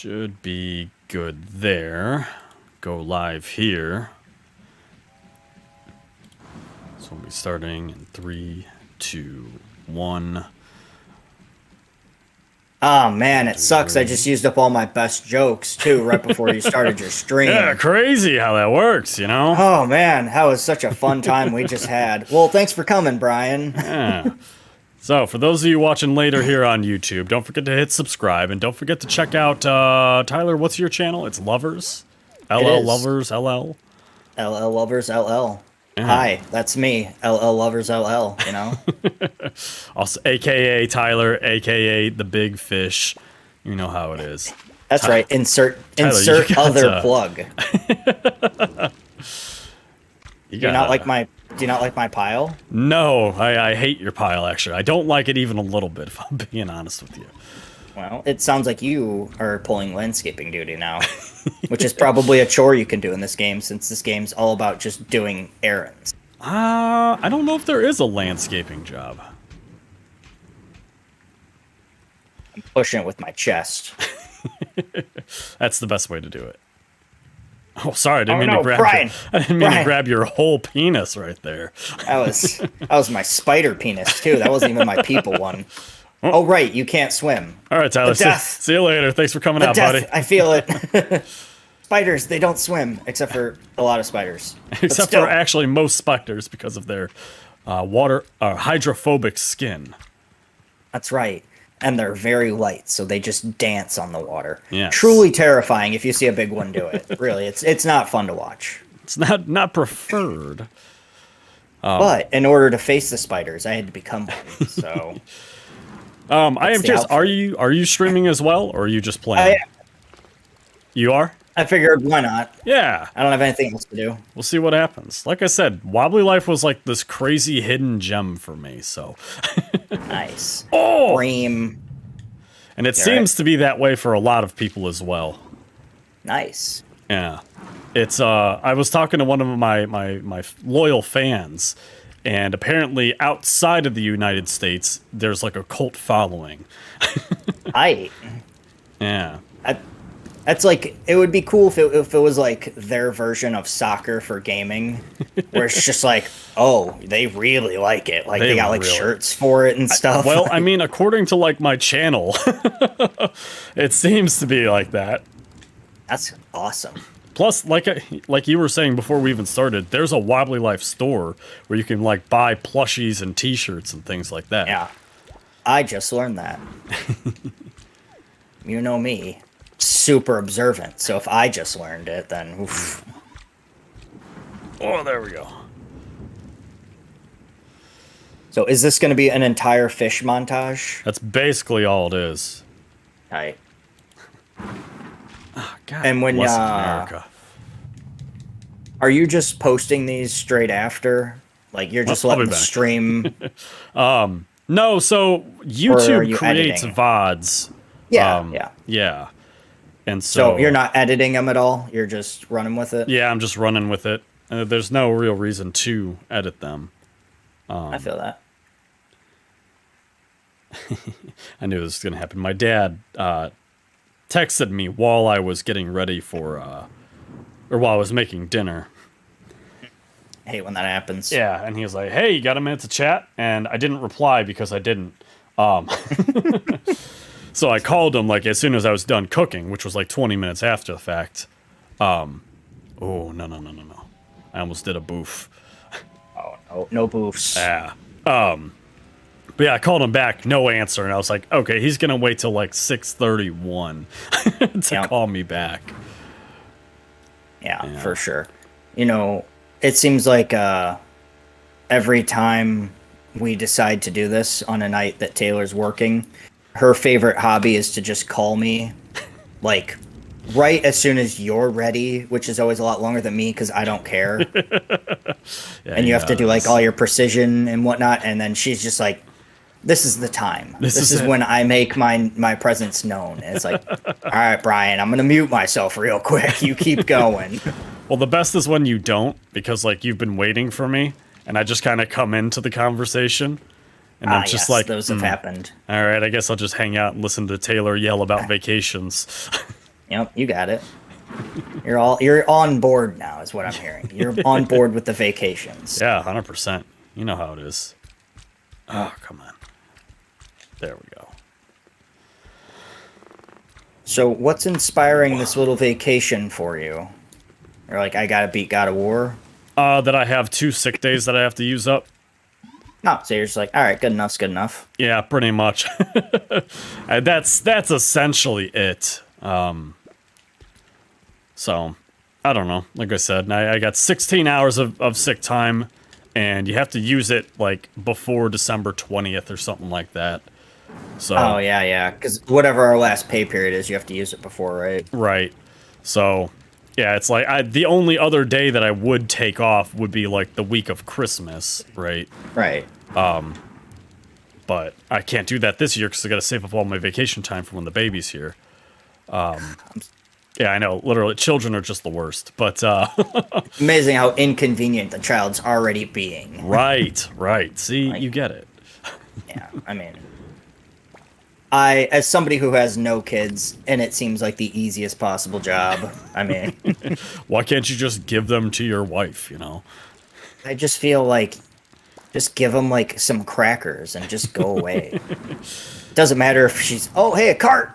should be good there. Go live here. So we'll be starting in 3, 2, 1. Oh, man, it sucks. I just used up all my best jokes, too, right before you started your stream. Yeah, crazy how that works, you know? Oh, man, that was such a fun time we just had. Well, thanks for coming, Brian. Yeah. So, for those of you watching later here on YouTube, don't forget to hit subscribe, and don't forget to check out, Tyler, what's your channel? It's Lovers? LL Lovers, LL? LL Lovers, LL. Yeah. Hi, that's me, LL Lovers, LL, you know? Also, a.k.a. Tyler, a.k.a. The Big Fish. You know how it is. That's right. Insert Tyler, other plug. Do you not like my pile? No, I hate your pile, actually. I don't like it even a little bit, if I'm being honest with you. Well, it sounds like you are pulling landscaping duty now, which is probably a chore you can do in this game, since this game's all about just doing errands. I don't know if there is a landscaping job. I'm pushing it with my chest. That's the best way to do it. Oh, sorry, I didn't mean to grab Brian, I didn't mean to grab your whole penis right there. That was my spider penis too. That wasn't even my people one. Oh, right, you can't swim. All right, Tyler, see you later. Thanks for coming out, buddy. I feel it. Spiders, they don't swim, except for a lot of spiders. Except for actually most spiders because of their hydrophobic skin. That's right. And they're very light, so they just dance on the water. Yes. Truly terrifying if you see a big one do it. Really, it's not fun to watch. It's not preferred. But in order to face the spiders, I had to become one. So I am curious, are you streaming as well, or are you just playing? You are? I figured, why not? Yeah. I don't have anything else to do. We'll see what happens. Like I said, Wobbly Life was like this crazy hidden gem for me, so. Nice. Oh! Dream. And it seems to be that way for a lot of people as well. Nice. Yeah. It's, I was talking to one of my loyal fans, and apparently outside of the United States, there's like a cult following. Yeah. That's like, it would be cool if it was like their version of soccer for gaming, where it's just like, oh, they really like it. Like they got like shirts for it and stuff. Well, I mean, according to like my channel, it seems to be like that. That's awesome. Plus, like you were saying before we even started, there's a Wobbly Life store where you can like buy plushies and T-shirts and things like that. Yeah, I just learned that. You know me. Super observant, so if I just learned it, then oof. Oh, there we go. So is this going to be an entire fish montage? That's basically all it is. Right. Oh, God and when bless America. Are you just posting these straight after? Like you're just letting the stream? No, so YouTube creates editing? VODs. Yeah, yeah. And so you're not editing them at all? You're just running with it? Yeah, I'm just running with it. There's no real reason to edit them. I feel that. I knew this was going to happen. My dad texted me while I was getting ready for, or while I was making dinner. I hate when that happens. Yeah, and he was like, hey, you got a minute to chat? And I didn't reply because I didn't. So I called him like as soon as I was done cooking, which was like 20 minutes after the fact. Oh, no. I almost did a boof. Oh, no boofs. Yeah. But yeah, I called him back, no answer, and I was like, okay, he's gonna wait till like 6:31 to call me back. Yeah, for sure. You know, it seems like every time we decide to do this on a night that Taylor's working, her favorite hobby is to just call me, like, right as soon as you're ready, which is always a lot longer than me because I don't care. And you have to do, like, all your precision and whatnot, and then she's just like, this is the time. This is when I make my presence known. And it's like, all right, Brian, I'm going to mute myself real quick. You keep going. Well, the best is when you don't, because, like, you've been waiting for me, and I just kind of come into the conversation. And I'm just like, those have happened. All right, I guess I'll just hang out and listen to Taylor yell about vacations. Yep, you got it. You're on board now, is what I'm hearing. You're on board with the vacations. Yeah, 100%. You know how it is. Oh, come on. There we go. So, what's inspiring this little vacation for you? Or like, I gotta beat God of War? That I have 2 sick days that I have to use up. No, so you're just like, all right, good enough's good enough. Yeah, pretty much. And that's essentially it. So, I don't know. Like I said, I got 16 hours of sick time, and you have to use it, like, before December 20th or something like that. So, Oh, yeah. Because whatever our last pay period is, you have to use it before, right? right. So, yeah, it's like, the only other day that I would take off would be, like, the week of Christmas, right? Right. But I can't do that this year because I got to save up all my vacation time for when the baby's here. Yeah, I know. Literally, children are just the worst. But Amazing how inconvenient the child's already being. right. See, Like- you get it. Yeah, I mean, as somebody who has no kids, and it seems like the easiest possible job, I mean, Why can't you just give them to your wife? You know. I just feel like just give them like some crackers and just go away. Doesn't matter if she's, oh, hey, a cart.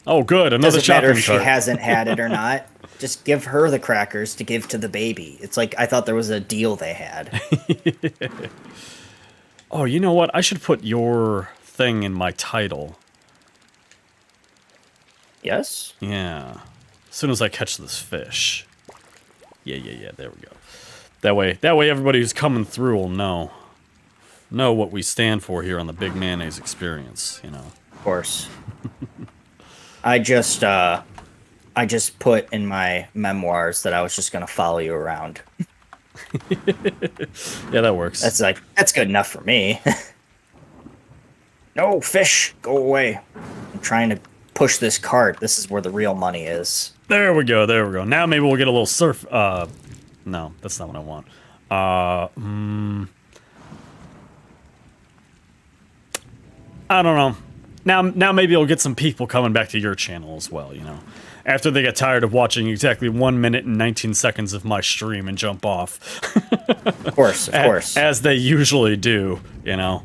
Oh, good. Another Doesn't matter shopping if she cart. hasn't had it or not. Just give her the crackers to give to the baby. It's like I thought there was a deal they had. Oh, you know what? I should put your thing in my title. Yes? Yeah. As soon as I catch this fish. Yeah. There we go. That way, everybody who's coming through will know what we stand for here on the Big Mayonnaise Experience. You know. Of course. I just put in my memoirs that I was just gonna follow you around. Yeah, that works. That's good enough for me. No, fish, go away. I'm trying to push this cart. This is where the real money is. There we go. Now maybe we'll get a little surf. No, that's not what I want. I don't know. Now maybe I'll get some people coming back to your channel as well, you know. After they get tired of watching exactly 1 minute and 19 seconds of my stream and jump off. Of course. As they usually do, you know.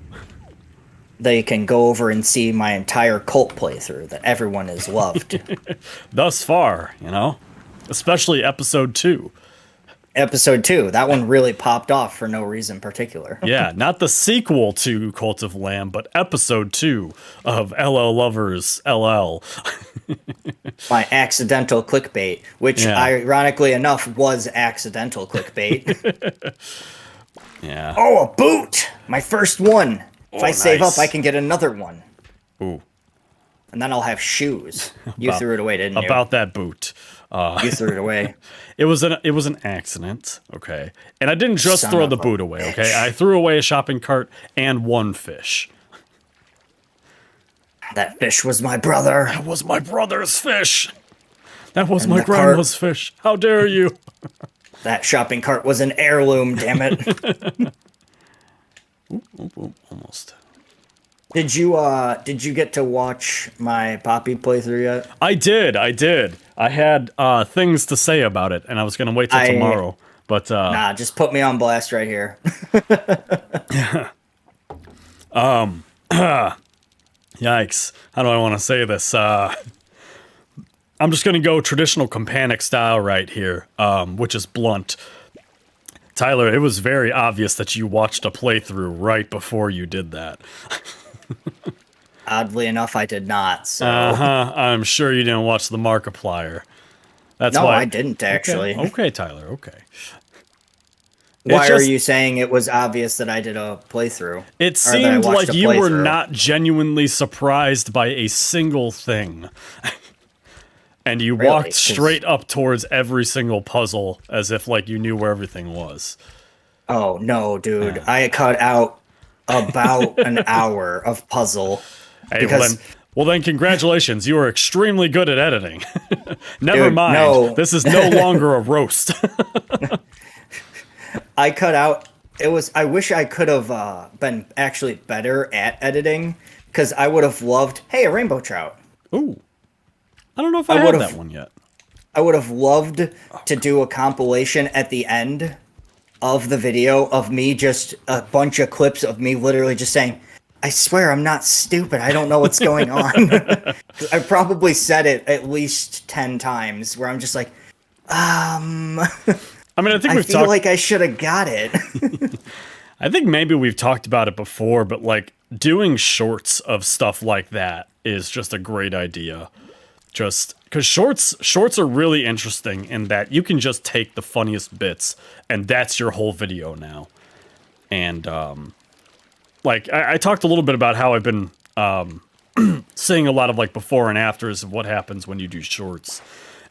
They can go over and see my entire cult playthrough that everyone has loved. Thus far, you know. Especially episode 2. Episode 2, that one really popped off for no reason particular. Yeah, not the sequel to Cult of Lamb, but episode 2 of LL Lovers LL. My accidental clickbait, which Yeah. ironically enough was accidental clickbait. Yeah. Oh, a boot! My first one. If I save nice. up, I can get another one. Ooh. And then I'll have shoes. You threw it away, didn't you? About that boot. You threw it away. It was an accident, okay? And I didn't just Son throw of the a boot away, okay? bitch. I threw away a shopping cart and 1 fish. That fish was my brother. That was my brother's fish. That was my the cart- grandma's fish. How dare you? That shopping cart was an heirloom, damn it. Ooh, almost. Did you get to watch my Poppy playthrough yet? I did. I had things to say about it, and I was going to wait till tomorrow. But Nah, just put me on blast right here. yikes. How do I want to say this? I'm just going to go traditional Campanic style right here, which is blunt. Tyler, it was very obvious that you watched a playthrough right before you did that. Oddly enough, I did not. So I'm sure you didn't watch the Markiplier. That's no, why I didn't actually. Okay, Tyler. Okay. Why It's are just- you saying it was obvious that I did a playthrough? It Or that I seemed watched like a you were playthrough? not genuinely surprised by a single thing. And you Really? walked 'Cause- straight up towards every single puzzle as if like you knew where everything was. Oh no, dude! I cut out about an hour of puzzle. Hey, Because- well then congratulations. You are extremely good at editing. Never Dude, mind. no. This is no longer a roast. I cut out. It was. I wish I could have been actually better at editing, because I would have loved. Hey, a rainbow trout. Ooh. I don't know if I have that one yet. I would have loved to do a compilation at the end of the video of me, just a bunch of clips of me literally just saying, I swear I'm not stupid. I don't know what's going on. I probably said it at least 10 times where I'm just like, I mean, I think I feel like I should have got it. I think maybe we've talked about it before, but like doing shorts of stuff like that is just a great idea. Just because shorts are really interesting in that you can just take the funniest bits and that's your whole video now. And like I talked a little bit about how I've been seeing a lot of like before and afters of what happens when you do shorts.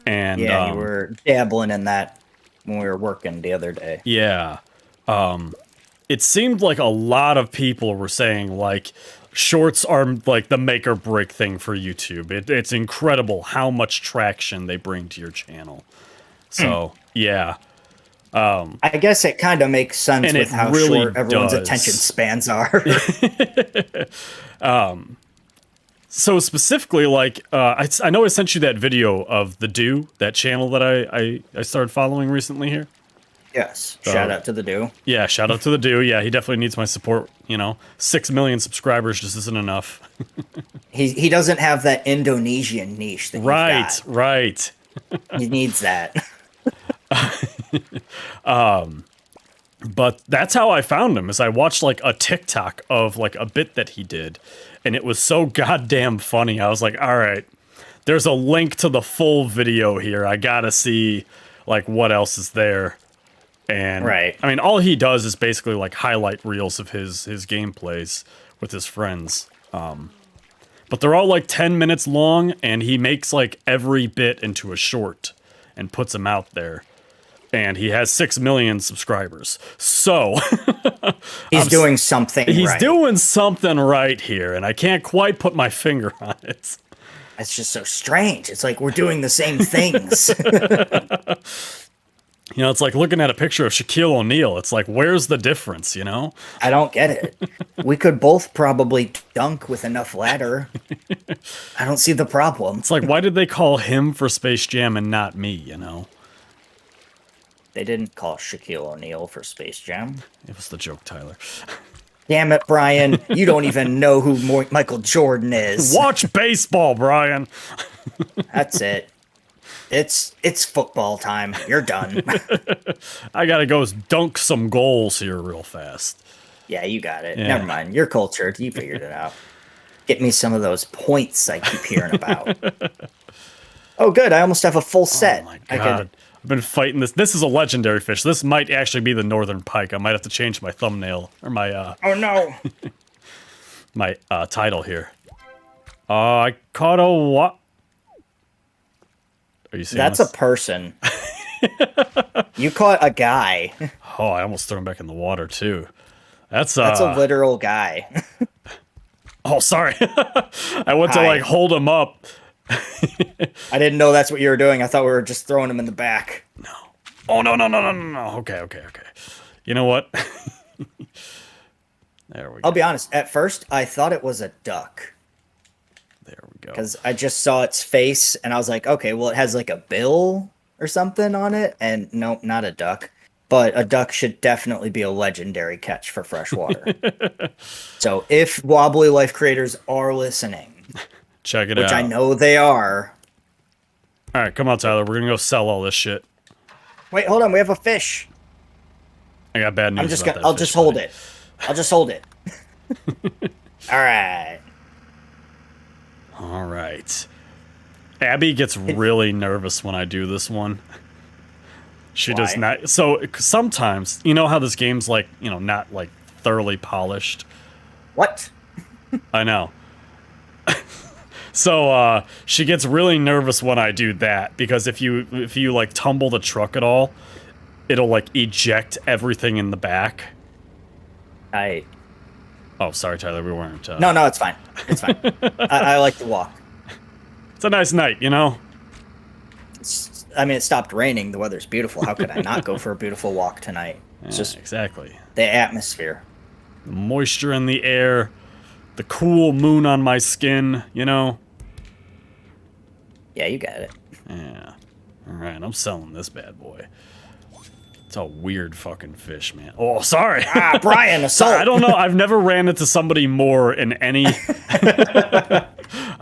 And yeah, you were dabbling in that when we were working the other day. Yeah. It seemed like a lot of people were saying like shorts are like the make or break thing for YouTube. It's incredible how much traction they bring to your channel. So, yeah. I guess it kind of makes sense with how really short everyone's attention spans are. So specifically, like, I know I sent you that video of the Do, that channel that I started following recently here. Yes. Shout out to the Do. Yeah, shout out to the Do. Yeah, he definitely needs my support. 6 million subscribers just isn't enough. He doesn't have that Indonesian niche that right, right. He needs that. But that's how I found him, is I watched like a TikTok of like a bit that he did, and it was so goddamn funny. I was like, all right, there's a link to the full video here. I gotta see like what else is there. And right. I mean, all he does is basically like highlight reels of his gameplays with his friends. But they're all like 10 minutes long, and he makes like every bit into a short and puts them out there. And he has 6 million subscribers. So he's doing something right. He's doing something right here, and I can't quite put my finger on it. It's just so strange. It's like we're doing the same things. It's like looking at a picture of Shaquille O'Neal. It's like, where's the difference, I don't get it. We could both probably dunk with enough ladder. I don't see the problem. It's like, why did they call him for Space Jam and not me, They didn't call Shaquille O'Neal for Space Jam. It was the joke, Tyler. Damn it, Brian. You don't even know who Michael Jordan is. Watch baseball, Brian. That's it. It's football time. You're done. I gotta go dunk some goals here real fast. Yeah, you got it. Yeah. Never mind. You're cultured. You figured it out. Get me some of those points I keep hearing about. Oh, good. I almost have a full set. Oh, my God. I've been fighting this. This is a legendary fish. This might actually be the northern pike. I might have to change my thumbnail or my oh no. my title here. I caught a what? Are you seeing That's this? a person. You caught a guy. Oh, I almost threw him back in the water too. That's a literal guy. Oh, sorry. I went to like hold him up. I didn't know that's what you were doing. I thought we were just throwing him in the back. No. Oh, no. Okay. You know what? There we go. I'll be honest. At first, I thought it was a duck. There we go. Because I just saw its face, and I was like, okay, well, it has like a bill or something on it. And nope, not a duck. But a duck should definitely be a legendary catch for freshwater. So if Wobbly Life creators are listening... Check it out. Which I know they are. All right, come on, Tyler. We're going to go sell all this shit. Wait, hold on. We have a fish. I got bad news about that I'll fish, just hold buddy. it. I'll just hold it. All right. All right. Abby gets really nervous when I do this one. She Why? does not. So sometimes, you know how this game's like, not like thoroughly polished? What? I know. So she gets really nervous when I do that, because if you like tumble the truck at all, it'll like eject everything in the back. Oh, sorry, Tyler, we weren't. No, it's fine. It's fine. I like to walk. It's a nice night, It stopped raining. The weather's beautiful. How could I not go for a beautiful walk tonight? It's just exactly the atmosphere. The moisture in the air, the cool moon on my skin, Yeah, you got it. Yeah. All right, I'm selling this bad boy. It's a weird fucking fish, man. Oh, sorry. Ah, Brian, assault. I don't know. I've never ran into somebody more in any. I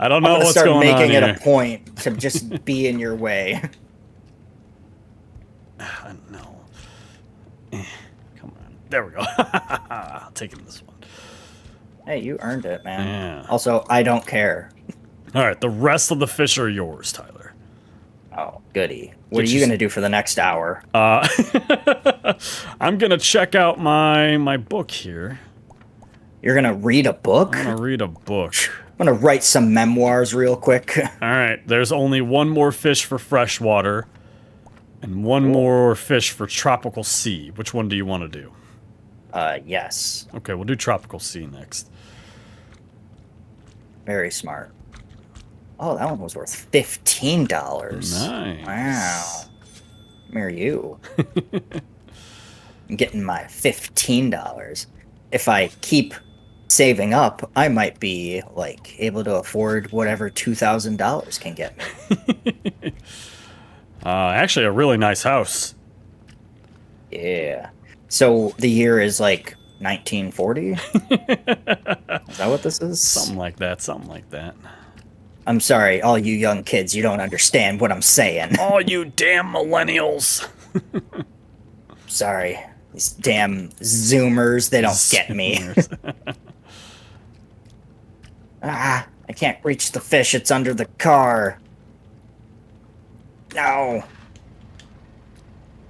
don't know what's start going on making it here. a point to just be in your way. No. Come on. There we go. Taking this one. Hey, you earned it, man. Yeah. Also, I don't care. All right, the rest of the fish are yours, Tyler. Oh, goody. What Did are you you going to do for the next hour? I'm gonna check out my book here. You're going to read a book? I'm gonna read a book. I'm going to write some memoirs real quick. All right, there's only one more fish for freshwater, and one more fish for tropical sea. Which one do you want to do? Yes. Okay, we'll do tropical sea next. Very smart. Oh, that one was worth $15. Nice. Wow. Marry you. I'm getting my $15. If I keep saving up, I might be like able to afford whatever $2,000 can get me. Actually, a really nice house. Yeah. So the year is like 1940? Is that what this is? Something like that. Something like that. I'm sorry, all you young kids, you don't understand what I'm saying. Oh, you damn millennials! Sorry. These damn Zoomers, they don't get me. Ah, I can't reach the fish. It's under the car. No.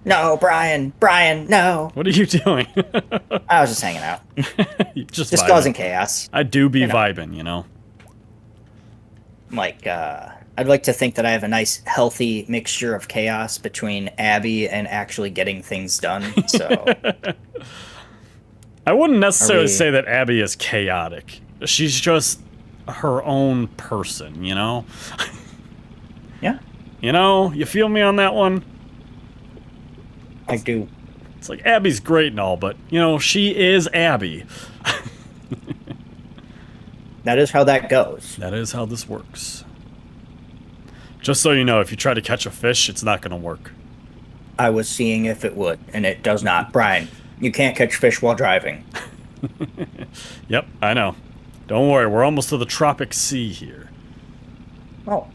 No, Brian. Brian, no. What are you doing? I was just hanging out. Just Just vibing. causing chaos. I do be You know. vibing, you know. Like, I'd like to think that I have a nice, healthy mixture of chaos between Abby and actually getting things done. So, I wouldn't necessarily we- say that Abby is chaotic. She's just her own person, you know? yeah, You know? You feel me on that one? I do. It's like, Abby's great and all, but, you know, she is Abby. That is how that goes. That is how this works. Just so you know, if you try to catch a fish, it's not going to work. I was seeing if it would, and it does not. Brian, you can't catch fish while driving. Yep, I know. Don't worry, we're almost to the tropic sea here. Oh,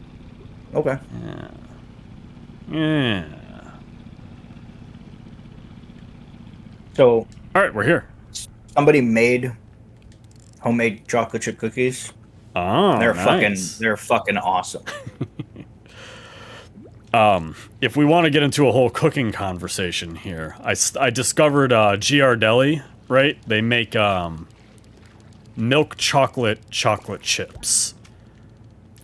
okay. Yeah. So, Alright, we're here. somebody made homemade chocolate chip cookies. Oh, nice. They're fucking awesome. If we want to get into a whole cooking conversation here, I discovered Giardelli, right? They make milk chocolate chips.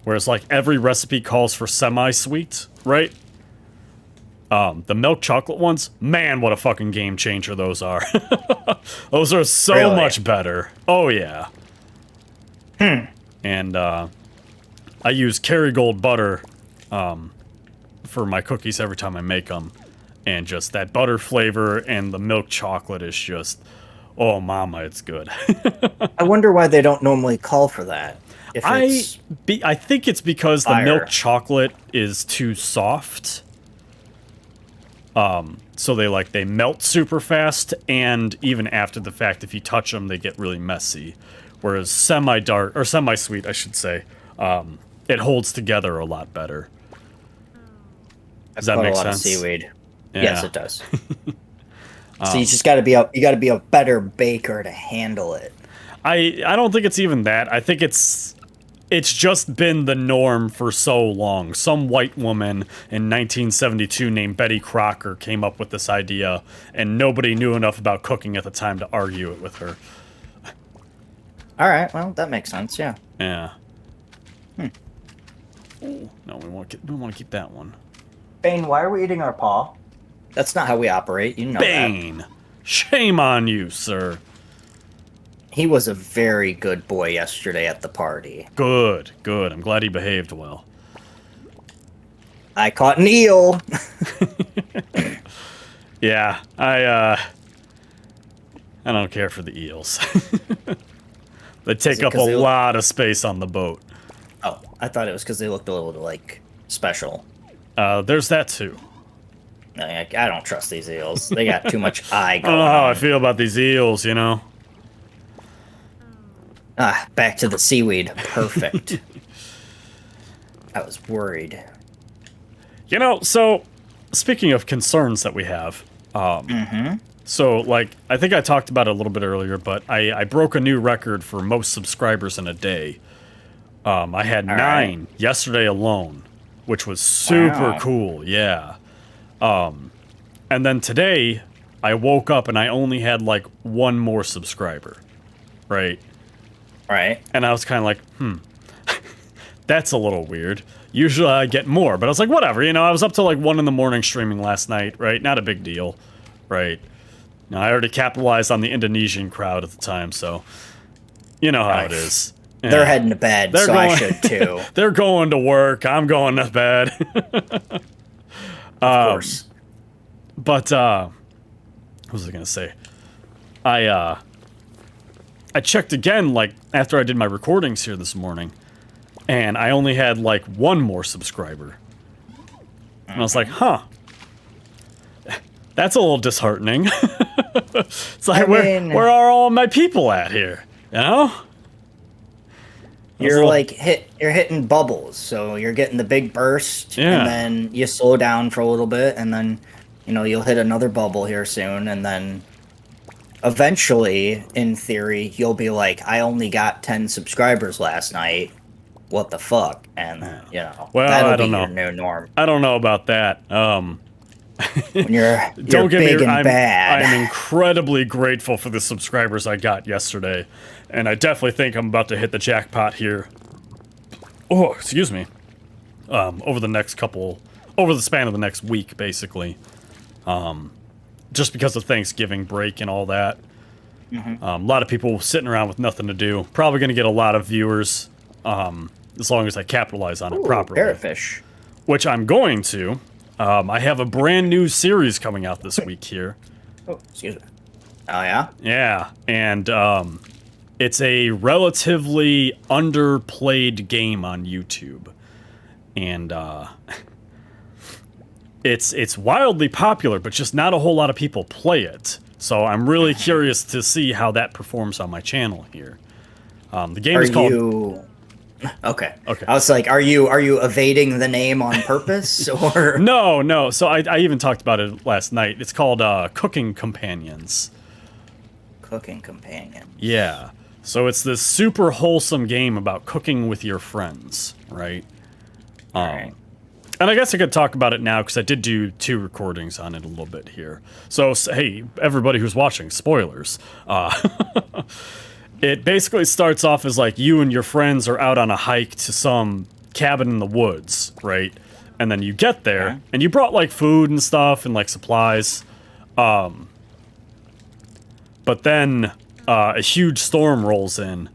Whereas like every recipe calls for semi-sweet, right? The milk chocolate ones, man, what a fucking game changer those are. Those are so Really? much better. Oh yeah. And I use Kerrygold butter for my cookies every time I make them. And just that butter flavor and the milk chocolate is just, oh mama, it's good. I wonder why they don't normally call for that. If it's I think it's because the fire. milk chocolate is too soft. So they melt super fast, and even after the fact, if you touch them, they get really messy. Whereas semi-dark, or semi-sweet, I should say, it holds together a lot better. Does that put make a lot sense? of seaweed. Yeah. Yes, it does. So you just got to be a better baker to handle it. I don't think it's even that. I think it's just been the norm for so long. Some white woman in 1972 named Betty Crocker came up with this idea, and nobody knew enough about cooking at the time to argue it with her. All right, well that makes sense. Yeah. Yeah. Ooh, no, we want to keep that one. Bane, why are we eating our paw? That's not how we operate. You know that. Bane! Shame on you, sir. He was a very good boy yesterday at the party. Good, good. I'm glad he behaved well. I caught an eel. Yeah, I don't care for the eels. They take it up a 'cause they look- lot of space on the boat. Oh, I thought it was because they looked a little like special. There's that too. I don't trust these eels. They got too much eye I going don't know how I on. feel about these eels, you know? Back to the seaweed. Perfect. I was worried. You know, so speaking of concerns that we have, so like I think I talked about it a little bit earlier, but I broke a new record for most subscribers in a day. I had 9 yesterday alone, which was super cool. Yeah. And then today I woke up and I only had like 1 more subscriber, right? Right. And I was kind of like, that's a little weird. Usually I get more, but I was like, whatever, you know, I was up till like 1 in the morning streaming last night, right? Not a big deal, right? Now, I already capitalized on the Indonesian crowd at the time, so you know how it is. Yeah. They're heading to bed, so I should too. They're going to work. I'm going to bed. Of course. But, what was I going to say? I checked again, like, after I did my recordings here this morning, and I only had, like, 1 more subscriber. And I was like, huh. That's a little disheartening. It's like, where are all my people at here? You know? You're you're hitting bubbles, so you're getting the big burst, Yeah. and then you slow down for a little bit, and then, you know, you'll hit another bubble here soon, and then eventually, in theory, you'll be like, I only got 10 subscribers last night. What the fuck? And, you know, well, that'll I don't be know. your new norm. I don't know about that. When you're Don't get big me. and bad. I'm incredibly grateful for the subscribers I got yesterday, and I definitely think I'm about to hit the jackpot here. Oh, excuse me. Over the span of the next week, basically. Just because of Thanksgiving break and all that. A lot of people sitting around with nothing to do. Probably going to get a lot of viewers, as long as I capitalize on it properly. Parrotfish. Which I'm going to. I have a brand new series coming out this week here. Oh, excuse me. Oh, yeah? Yeah, and it's a relatively underplayed game on YouTube. And it's wildly popular, but just not a whole lot of people play it. So I'm really curious to see how that performs on my channel here. The game is called... Okay. Okay. I was like, are you evading the name on purpose, or No. So I even talked about it last night. It's called Cooking Companions. Cooking Companion? Yeah. So it's this super wholesome game about cooking with your friends, right? Alright. And I guess I could talk about it now because I did do 2 recordings on it a little bit here. So hey, everybody who's watching, spoilers. It basically starts off as like you and your friends are out on a hike to some cabin in the woods, right? And then you get there, and you brought like food and stuff and like supplies. But then a huge storm rolls in,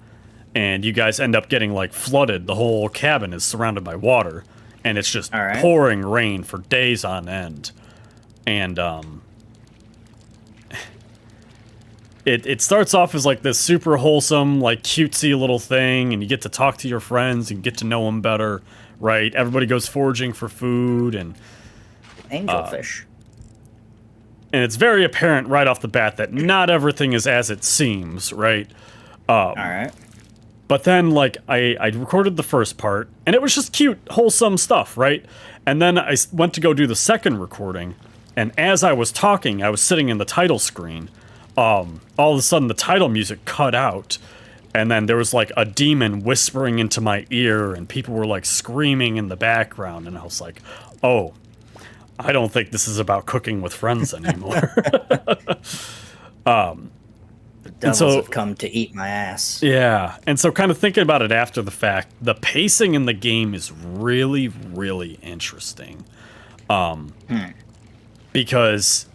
and you guys end up getting like flooded. The whole cabin is surrounded by water, and it's just pouring rain for days on end. And It starts off as like this super wholesome, like cutesy little thing, and you get to talk to your friends and get to know them better, right? Everybody goes foraging for food, and angelfish. And it's very apparent right off the bat that not everything is as it seems, right? All right. But then, like, I recorded the first part, and it was just cute, wholesome stuff, right? And then I went to go do the second recording, and as I was talking, I was sitting in the title screen. All of a sudden the title music cut out, and then there was like a demon whispering into my ear, and people were like screaming in the background, and I was like, oh, I don't think this is about cooking with friends anymore. The devils have come to eat my ass. Yeah, and so kind of thinking about it after the fact, the pacing in the game is really, really interesting. Because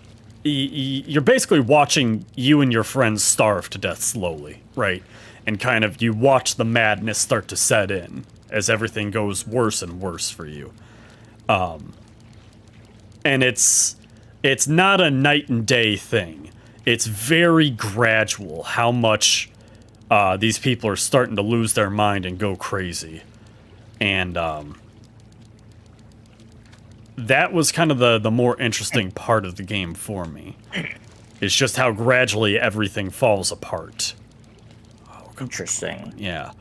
you're basically watching you and your friends starve to death slowly, right? And kind of you watch the madness start to set in as everything goes worse and worse for you. And it's not a night and day thing. It's very gradual how much these people are starting to lose their mind and go crazy. And that was kind of the more interesting part of the game for me. It's just how gradually everything falls apart. Interesting. Yeah.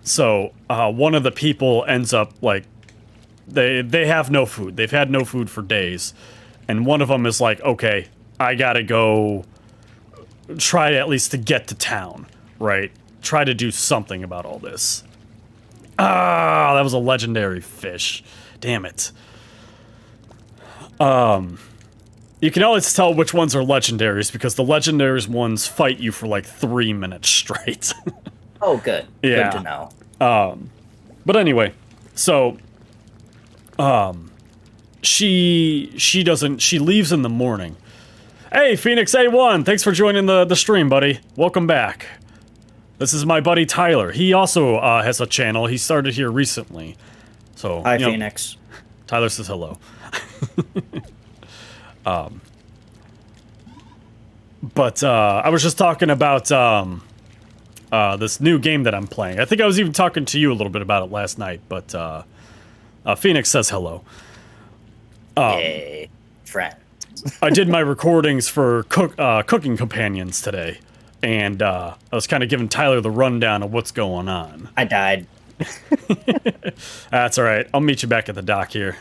So one of the people ends up like they have no food. They've had no food for days, and one of them is like, okay, I gotta go try at least to get to town, right? Try to do something about all this. Ah, that was a legendary fish. Damn it. You can always tell which ones are legendaries because the legendaries ones fight you for like 3 minutes straight. Oh, good. Yeah. Good to know. But anyway, so she leaves in the morning. Hey, Phoenix A1, thanks for joining the stream, buddy. Welcome back. This is my buddy Tyler. He also has a channel. He started here recently. So Hi, Phoenix. Tyler says hello. But I was just talking about this new game that I'm playing. I think I was even talking to you a little bit about it last night, but Phoenix says hello. Hey, friend. I did my recordings for Cooking Companions today, and I was kind of giving Tyler the rundown of what's going on. I died. That's all right. I'll meet you back at the dock here.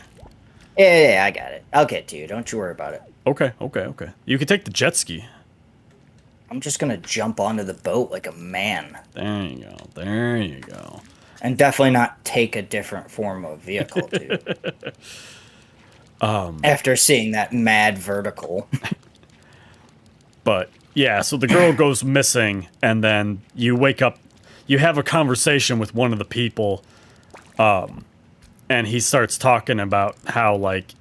Yeah, I got it. I'll get to you. Don't you worry about it. Okay. You can take the jet ski. I'm just gonna jump onto the boat like a man. There you go. And definitely not take a different form of vehicle, dude. After seeing that mad vertical. But, yeah, so the girl goes missing, and then you wake up, you have a conversation with one of the people, and he starts talking about how, like,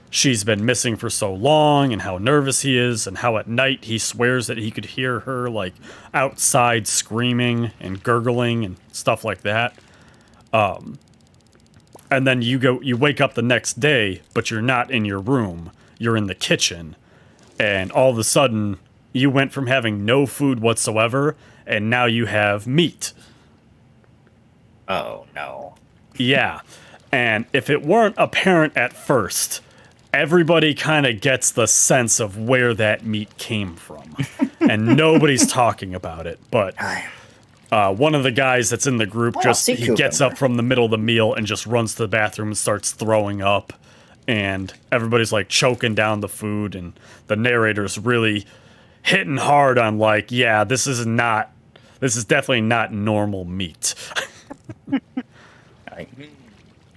she's been missing for so long, and how nervous he is, and how at night he swears that he could hear her, like, outside screaming and gurgling and stuff like that. And then you wake up the next day, but you're not in your room. You're in the kitchen. And all of a sudden, you went from having no food whatsoever, and now you have meat. Oh, no. Yeah. And if it weren't apparent at first, everybody kind of gets the sense of where that meat came from. And nobody's talking about it. But one of the guys that's in the group, he gets up from the middle of the meal and just runs to the bathroom and starts throwing up. And everybody's like choking down the food, and the narrator's really hitting hard on like, yeah, this is definitely not normal meat.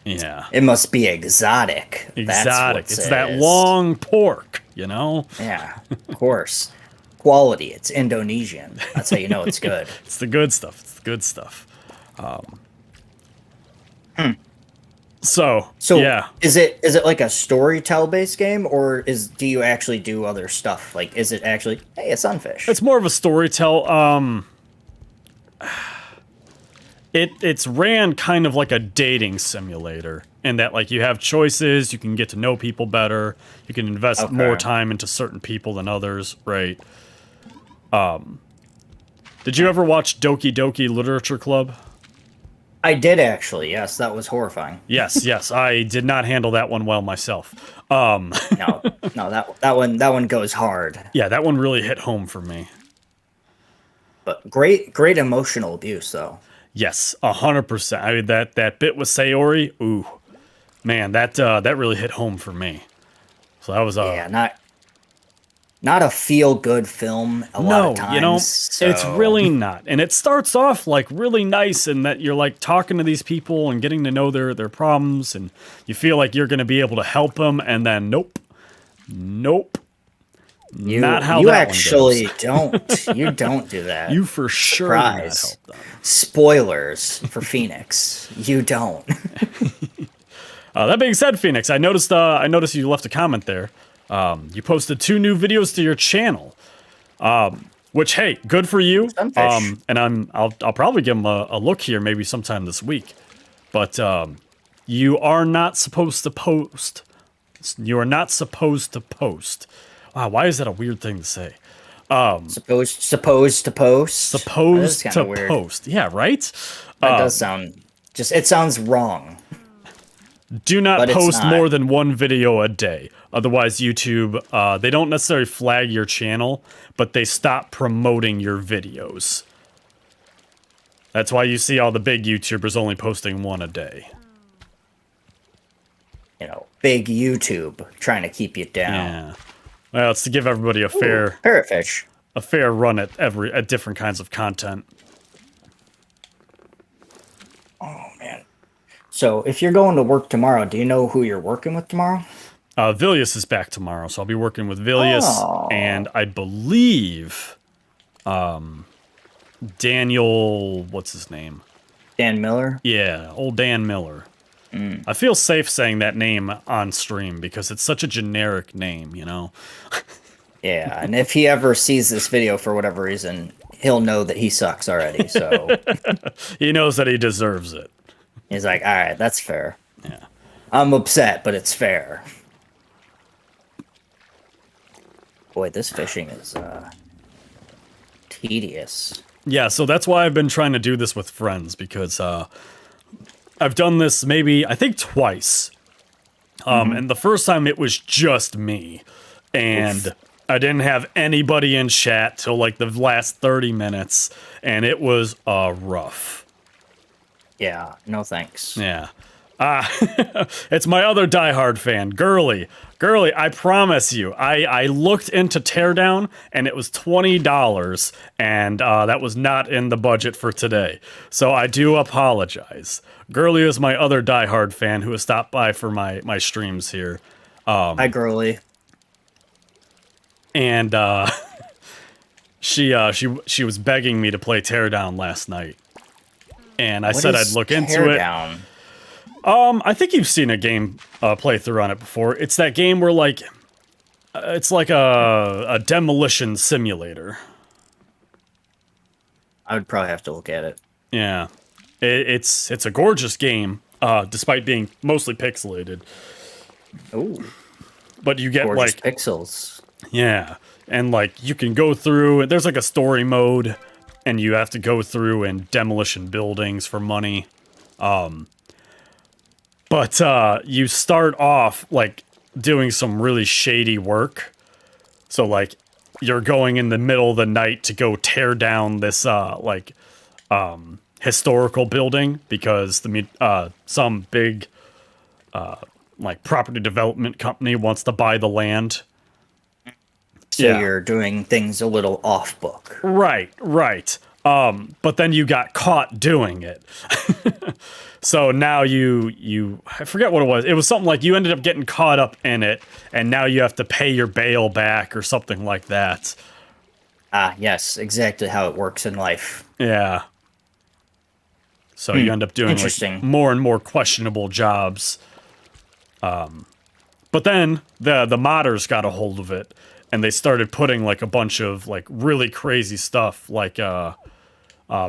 Yeah. It must be exotic. Exotic. It's that long pork, you know? Yeah, of course. Quality. It's Indonesian. That's how you know it's good. It's the good stuff. So yeah. Is it like a storytell based game, or do you actually do other stuff? Like, is it actually, hey, a sunfish? It's more of a storytell. It's ran kind of like a dating simulator, in that like you have choices, you can get to know people better, you can invest more time into certain people than others, right? Did you ever watch Doki Doki Literature Club? I did actually. Yes, that was horrifying. Yes, I did not handle that one well myself. No, that one goes hard. Yeah, that one really hit home for me. But great emotional abuse, though. Yes, 100%. I mean, that bit with Sayori, ooh, man, that really hit home for me. So that was not a feel good film. A lot of times, you know, so. It's really not. And it starts off like really nice, in that you're like talking to these people and getting to know their problems, and you feel like you're going to be able to help them, and then nope. Not how you that actually one goes. don't. You don't do that. You for sure do not help them. Spoilers for Phoenix. You don't. That being said, Phoenix, I noticed you left a comment there. You posted 2 new videos to your channel, which, hey, good for you. Sunfish. And I'll probably give them a look here maybe sometime this week. But you are not supposed to post. You are not supposed to post. Wow, why is that a weird thing to say? Supposed to post. Supposed to weird. post. Yeah, right? That does sound it sounds wrong. Do not But it's post not. more than one video a day. Otherwise, YouTube, they don't necessarily flag your channel, but they stop promoting your videos. That's why you see all the big YouTubers only posting one a day. You know, big YouTube trying to keep you down. Yeah. Well, it's to give everybody a fair Parrotfish. run at different kinds of content. Oh, man. So, if you're going to work tomorrow, do you know who you're working with tomorrow? Vilius is back tomorrow, so I'll be working with Vilius, Oh. and I believe Daniel, what's his name? Dan Miller? Yeah, old Dan Miller. I feel safe saying that name on stream because it's such a generic name, you know? Yeah, and if he ever sees this video for whatever reason, he'll know that he sucks already, so... He knows that he deserves it. He's like, all right, that's fair. Yeah. I'm upset, but it's fair. Boy, this fishing is tedious. Yeah, so that's why I've been trying to do this with friends, because I've done this maybe, I think, twice. And the first time it was just me. And Oof. I didn't have anybody in chat till like the last 30 minutes. And it was rough. Yeah, no thanks. Yeah. It's my other diehard fan, Girly. Girly, I promise you, I looked into Teardown, and it was $20, and that was not in the budget for today. So I do apologize. Girly is my other diehard fan who has stopped by for my streams here. Hi, girly. And she was begging me to play Teardown last night. And I said I'd look into it. Teardown? I think you've seen a game playthrough on it before. It's that game where, like, it's like a demolition simulator. I would probably have to look at it. Yeah. It's a gorgeous game, despite being mostly pixelated. Ooh, But you get, gorgeous like... pixels. Yeah. And, like, you can go through... There's, like, a story mode, and you have to go through and demolition buildings for money. But you start off, like, doing some really shady work. So, like, you're going in the middle of the night to go tear down this, historical building because some big, like, property development company wants to buy the land. So Yeah. you're doing things a little off book. Right. But then you got caught doing it. So now I forget what it was. It was something like you ended up getting caught up in it, and now you have to pay your bail back or something like that. Ah, yes, exactly how it works in life. Yeah. So you end up doing Interesting. like more and more questionable jobs. But then the modders got a hold of it, and they started putting like a bunch of like really crazy stuff, like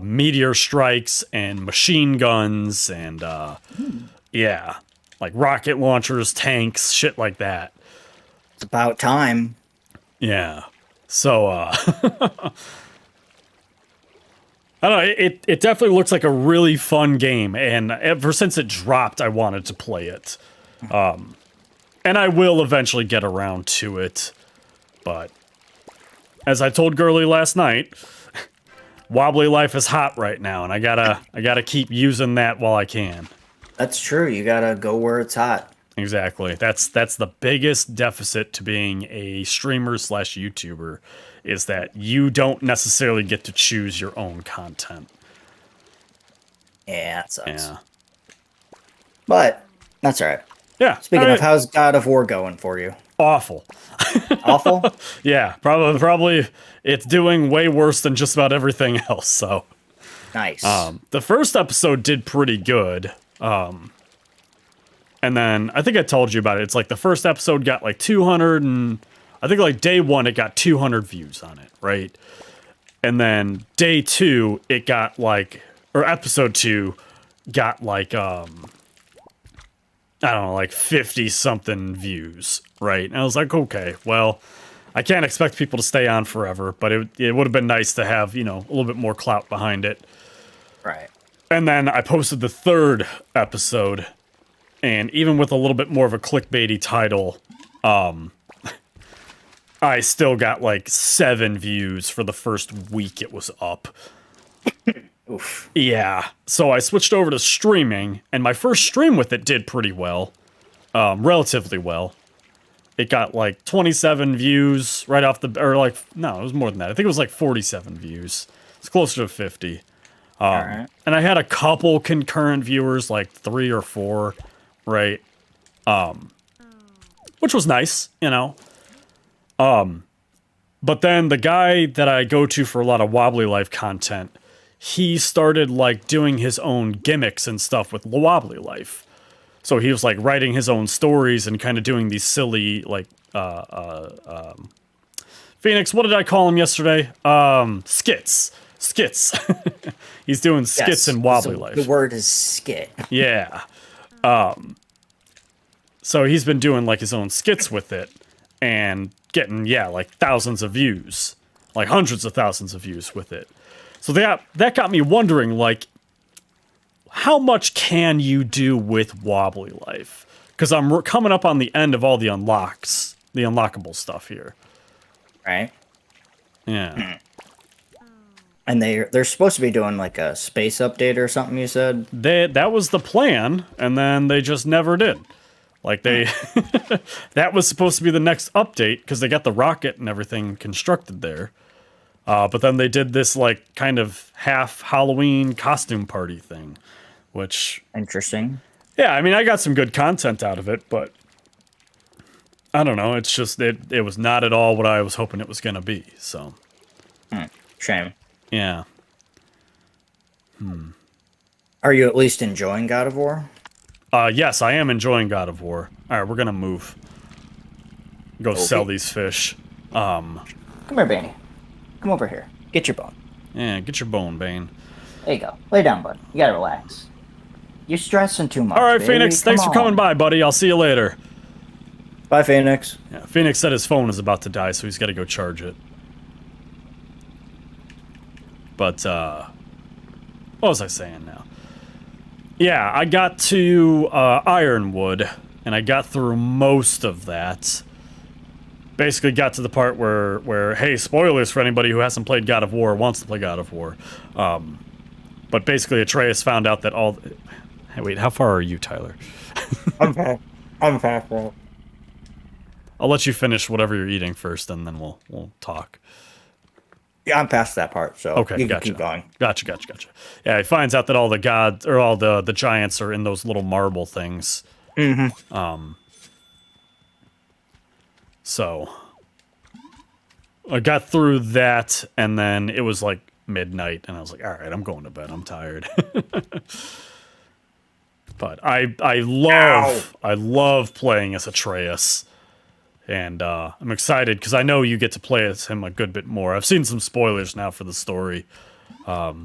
meteor strikes and machine guns and yeah, like rocket launchers, tanks, shit like that. It's about time. Yeah. So I don't know, it definitely looks like a really fun game, and ever since it dropped I wanted to play it. And I will eventually get around to it. But as I told Girly last night, Wobbly Life is hot right now, and I gotta keep using that while I can. That's true. You gotta go where it's hot. Exactly. That's the biggest deficit to being a streamer / YouTuber, is that you don't necessarily get to choose your own content. Yeah, that sucks. Yeah. But that's all right. Yeah. Speaking I mean, of, how's God of War going for you? awful. Awful? Yeah, probably it's doing way worse than just about everything else. So Nice. the first episode did pretty good. And then I think I told you about it. It's like the first episode got like 200, and I think like day one it got 200 views on it, right? And then day two it got like, or episode two got like I don't know, like 50 something views, right? And I was like, okay, well, I can't expect people to stay on forever, but it would have been nice to have, you know, a little bit more clout behind it. right. And then I posted the third episode, And even with a little bit more of a clickbaity title, I still got like 7 views for the first week it was up. Oof. Yeah. So I switched over to streaming, and my first stream with it did pretty well. Relatively well. It got like 27 views right off the... Or like... No, it was more than that. I think it was like 47 views. It's closer to 50. Alright. And I had a couple concurrent viewers, like 3 or 4, right? Which was nice, you know? But then the guy that I go to for a lot of Wobbly Life content, he started, like, doing his own gimmicks and stuff with Wobbly Life. So he was, like, writing his own stories and kind of doing these silly, like, Phoenix, what did I call him yesterday? Skits. Skits. He's doing skits in Wobbly Life. The word is skit. Yeah. So he's been doing, like, his own skits with it. And getting, yeah, like, thousands of views. Like, hundreds of thousands of views with it. So that got me wondering, like, how much can you do with Wobbly Life? Because I'm coming up on the end of all the unlocks. The unlockable stuff here. Right? Yeah. And they're supposed to be doing, like, a space update or something, you said? That was the plan, and then they just never did. Like, they... that was supposed to be the next update, because they got the rocket and everything constructed there. But then they did this, like, kind of half Halloween costume party thing, which... Interesting. Yeah, I mean, I got some good content out of it, but... I don't know, it's just... It was not at all what I was hoping it was going to be, so... Shame. Yeah. Are you at least enjoying God of War? Yes, I am enjoying God of War. Alright, we're gonna move. Go sell these fish. Come here, Baney. Come over here. Get your bone. Yeah, get your bone, Bane. There you go. Lay down, bud. You gotta relax. You're stressing too much. Alright, baby. Phoenix, thanks for coming by, buddy. I'll see you later. Bye, Phoenix. Yeah, Phoenix said his phone is about to die, so he's gotta go charge it. But, what was I saying now? Yeah, I got to, Ironwood, and I got through most of that. Basically got to the part where, hey, spoilers for anybody who hasn't played God of War or wants to play God of War. But basically Atreus found out that all... Hey, wait, how far are you, Tyler? I'm fast, bro. I'll let you finish whatever you're eating first, and then we'll talk. Yeah, I'm past that part, so Okay, you gotcha. can keep going. Gotcha. Yeah, he finds out that all the gods, or all the giants are in those little marble things. Mm-hmm. So, I got through that, and then it was like midnight, and I was like, alright, I'm going to bed, I'm tired. But I love playing as Atreus. And I'm excited because I know you get to play as him a good bit more. I've seen some spoilers now for the story. So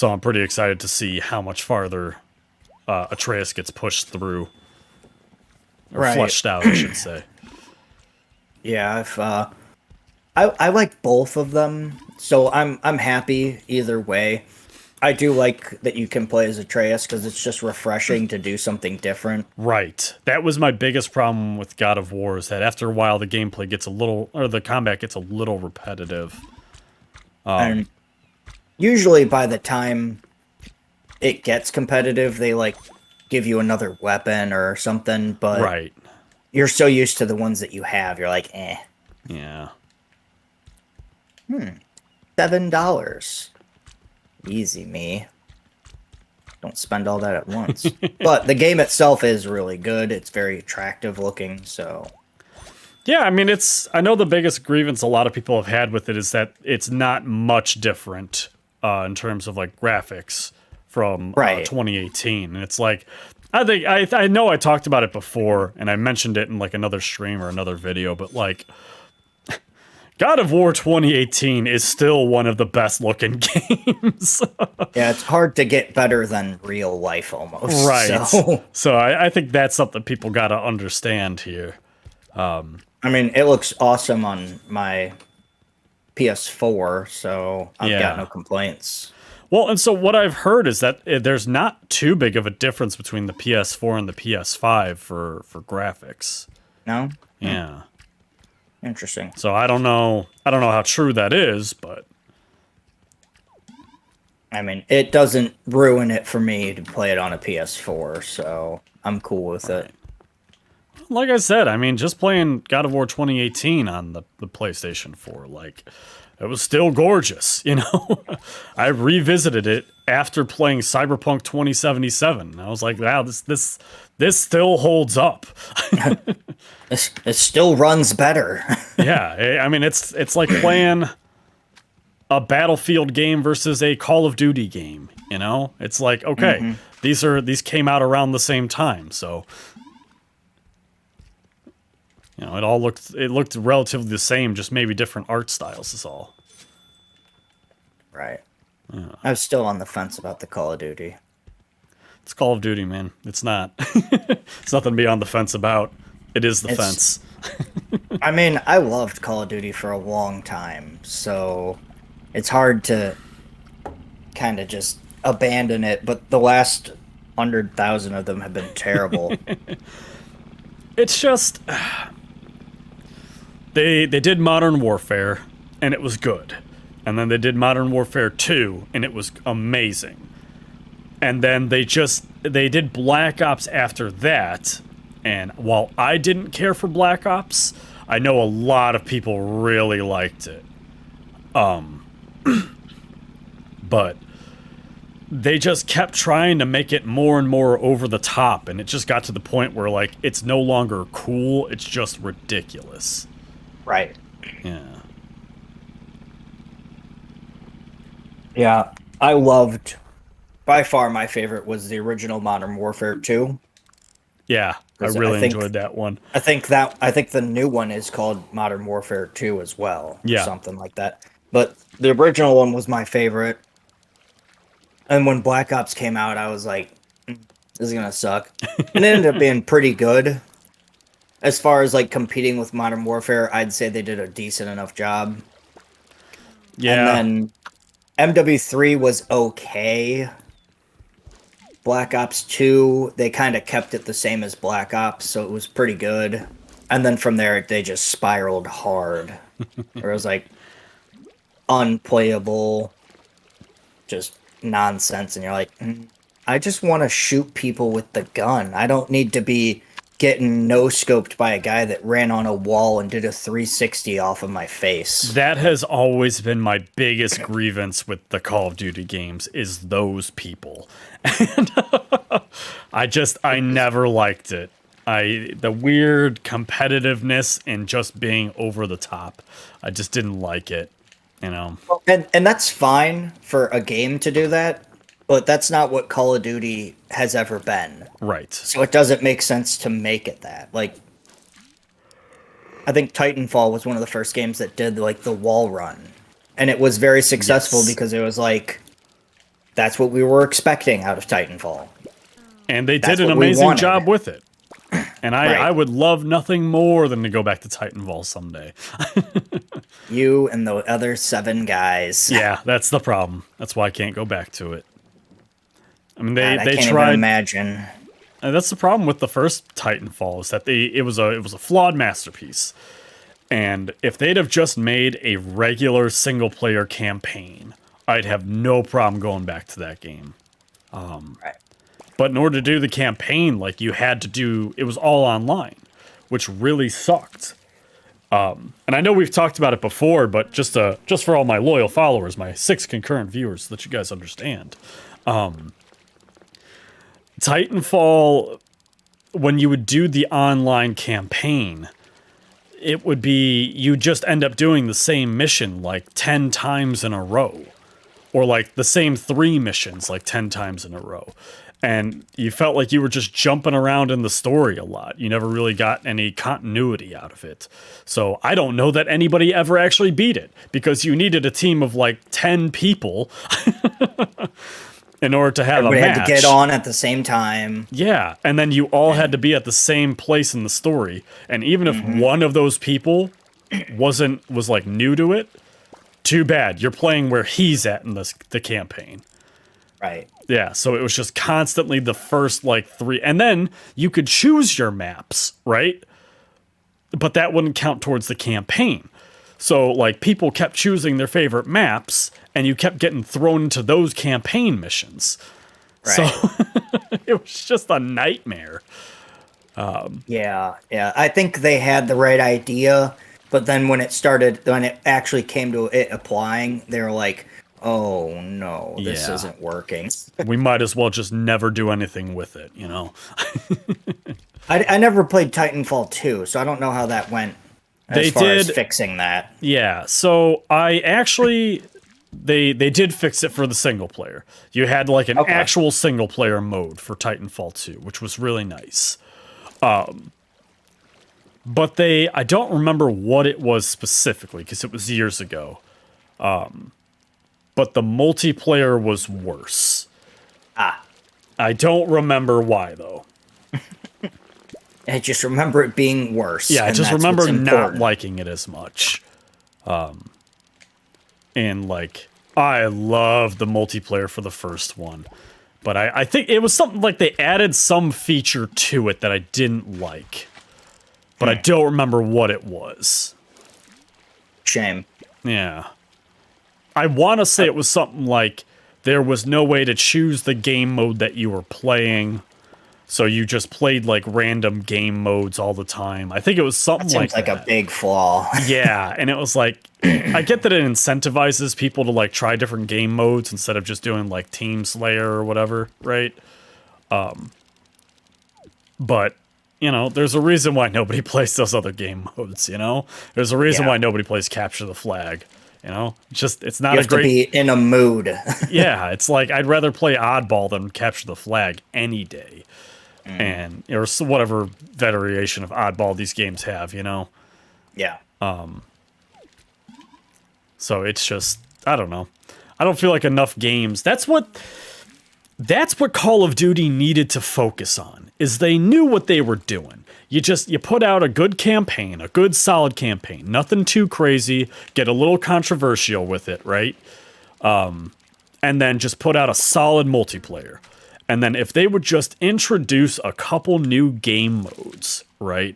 I'm pretty excited to see how much farther Atreus gets pushed through. Or fleshed out, I should say. Yeah, I like both of them, so I'm happy either way. I do like that you can play as Atreus because it's just refreshing to do something different. Right. That was my biggest problem with God of War, is that after a while the gameplay gets a little, or the combat gets a little repetitive. And usually by the time it gets competitive, they like give you another weapon or something, but right. You're so used to the ones that you have, you're like, eh. Yeah. $7. Easy, me. Don't spend all that at once. But the game itself is really good. It's very attractive looking, so... Yeah, I mean, I know the biggest grievance a lot of people have had with it is that it's not much different in terms of, like, graphics from 2018. And it's like, I know I talked about it before, and I mentioned it in, like, another stream or another video, but, like... God of War 2018 is still one of the best looking games. Yeah, it's hard to get better than real life almost. Right. So I think that's something people got to understand here. I mean, it looks awesome on my PS4, so I've got no complaints. Well, and so what I've heard is that there's not too big of a difference between the PS4 and the PS5 for graphics. No? Yeah. Interesting. So I don't know how true that is, but I mean, it doesn't ruin it for me to play it on a PS4, so I'm cool with it. like I said, I mean, just playing God of War 2018 on the PlayStation 4, like, it was still gorgeous, you know? I revisited it after playing Cyberpunk 2077. And I was like, wow, this still holds up. It still runs better. Yeah, I mean, it's like playing a Battlefield game versus a Call of Duty game, you know? It's like, okay, these came out around the same time, so you know, it looked relatively the same, just maybe different art styles is all. Right. Yeah. I was still on the fence about the Call of Duty. It's Call of Duty, man. It's not. It's nothing to be on the fence about. It is the fence. I mean, I loved Call of Duty for a long time, so it's hard to kind of just abandon it, but the last 100,000 of them have been terrible. It's just they did Modern Warfare and it was good. And then they did Modern Warfare 2 and it was amazing. And then they did Black Ops after that, and while I didn't care for Black Ops, I know a lot of people really liked it. But they just kept trying to make it more and more over the top, and it just got to the point where, like, it's no longer cool, it's just ridiculous. Right. Yeah. Yeah, I loved, by far my favorite was the original Modern Warfare 2. Yeah, I really enjoyed that one. I think the new one is called Modern Warfare 2 as well. Yeah. Or something like that. But the original one was my favorite. And when Black Ops came out, I was like, this is going to suck. And it ended up being pretty good. As far as like competing with Modern Warfare, I'd say they did a decent enough job. Yeah. And then MW3 was okay. Black Ops 2, they kind of kept it the same as Black Ops, so it was pretty good. And then from there, they just spiraled hard. Where it was like unplayable, just nonsense. And you're like, I just want to shoot people with the gun. I don't need to be getting no-scoped by a guy that ran on a wall and did a 360 off of my face. That has always been my biggest grievance with the Call of Duty games, is those people. And I never liked it. The weird competitiveness and just being over the top. I just didn't like it, you know. And that's fine for a game to do that, but that's not what Call of Duty has ever been. Right. So it doesn't make sense to make it that. Like, I think Titanfall was one of the first games that did like the wall run. And it was very successful because it was like, that's what we were expecting out of Titanfall. And they did an amazing job with it. And I would love nothing more than to go back to Titanfall someday. You and the other 7 guys. Yeah, that's the problem. That's why I can't go back to it. I mean, they can't tried. Even imagine. And that's the problem with the first Titanfall, is that it was a flawed masterpiece. And if they'd have just made a regular single player campaign, I'd have no problem going back to that game. Right. But in order to do the campaign, like, you had to do, it was all online, which really sucked. And I know we've talked about it before, but just for all my loyal followers, my 6 concurrent viewers, so that you guys understand. Titanfall, when you would do the online campaign, it would be, you just end up doing the same mission like 10 times in a row. Or like the same 3 missions like 10 times in a row. And you felt like you were just jumping around in the story a lot. You never really got any continuity out of it. So I don't know that anybody ever actually beat it, because you needed a team of like 10 people in order to have Everybody a match. had to get on at the same time. Yeah, and then you all had to be at the same place in the story. And even if one of those people was like new to it, too bad. You're playing where he's at in the campaign. Right. Yeah, so it was just constantly the first like 3, and then you could choose your maps, right? But that wouldn't count towards the campaign. So like people kept choosing their favorite maps, and you kept getting thrown into those campaign missions. Right. So it was just a nightmare. Yeah. I think they had the right idea, but then when it actually came to it applying, they were like, "Oh no, this Yeah. isn't working." We might as well just never do anything with it, you know? I never played Titanfall 2, so I don't know how that went as far as fixing that. Yeah, so I actually they did fix it for the single player. You had like an actual single player mode for Titanfall 2, which was really nice. But I don't remember what it was specifically because it was years ago. But the multiplayer was worse. I don't remember why though. I just remember it being worse. Yeah, I just remember not liking it as much. And like, I love the multiplayer for the first one. But I think it was something like they added some feature to it that I didn't like. But I don't remember what it was. Shame. Yeah. I want to say it was something like there was no way to choose the game mode that you were playing. So you just played like random game modes all the time. I think it was something like that. Seems like a big flaw. Yeah, and it was like, I get that it incentivizes people to like try different game modes instead of just doing like Team Slayer or whatever, right? But, you know, there's a reason why nobody plays those other game modes, you know? There's a reason why nobody plays Capture the Flag, you know? It's not you have to be in a mood. Yeah, it's like, I'd rather play Oddball than Capture the Flag any day. And or whatever variation of Oddball these games have, you know? Yeah. So it's just, I don't know. I don't feel like enough games. That's what Call of Duty needed to focus on, is they knew what they were doing. You put out a good campaign, a good solid campaign, nothing too crazy, get a little controversial with it, right? And then just put out a solid multiplayer. And then if they would just introduce a couple new game modes, right?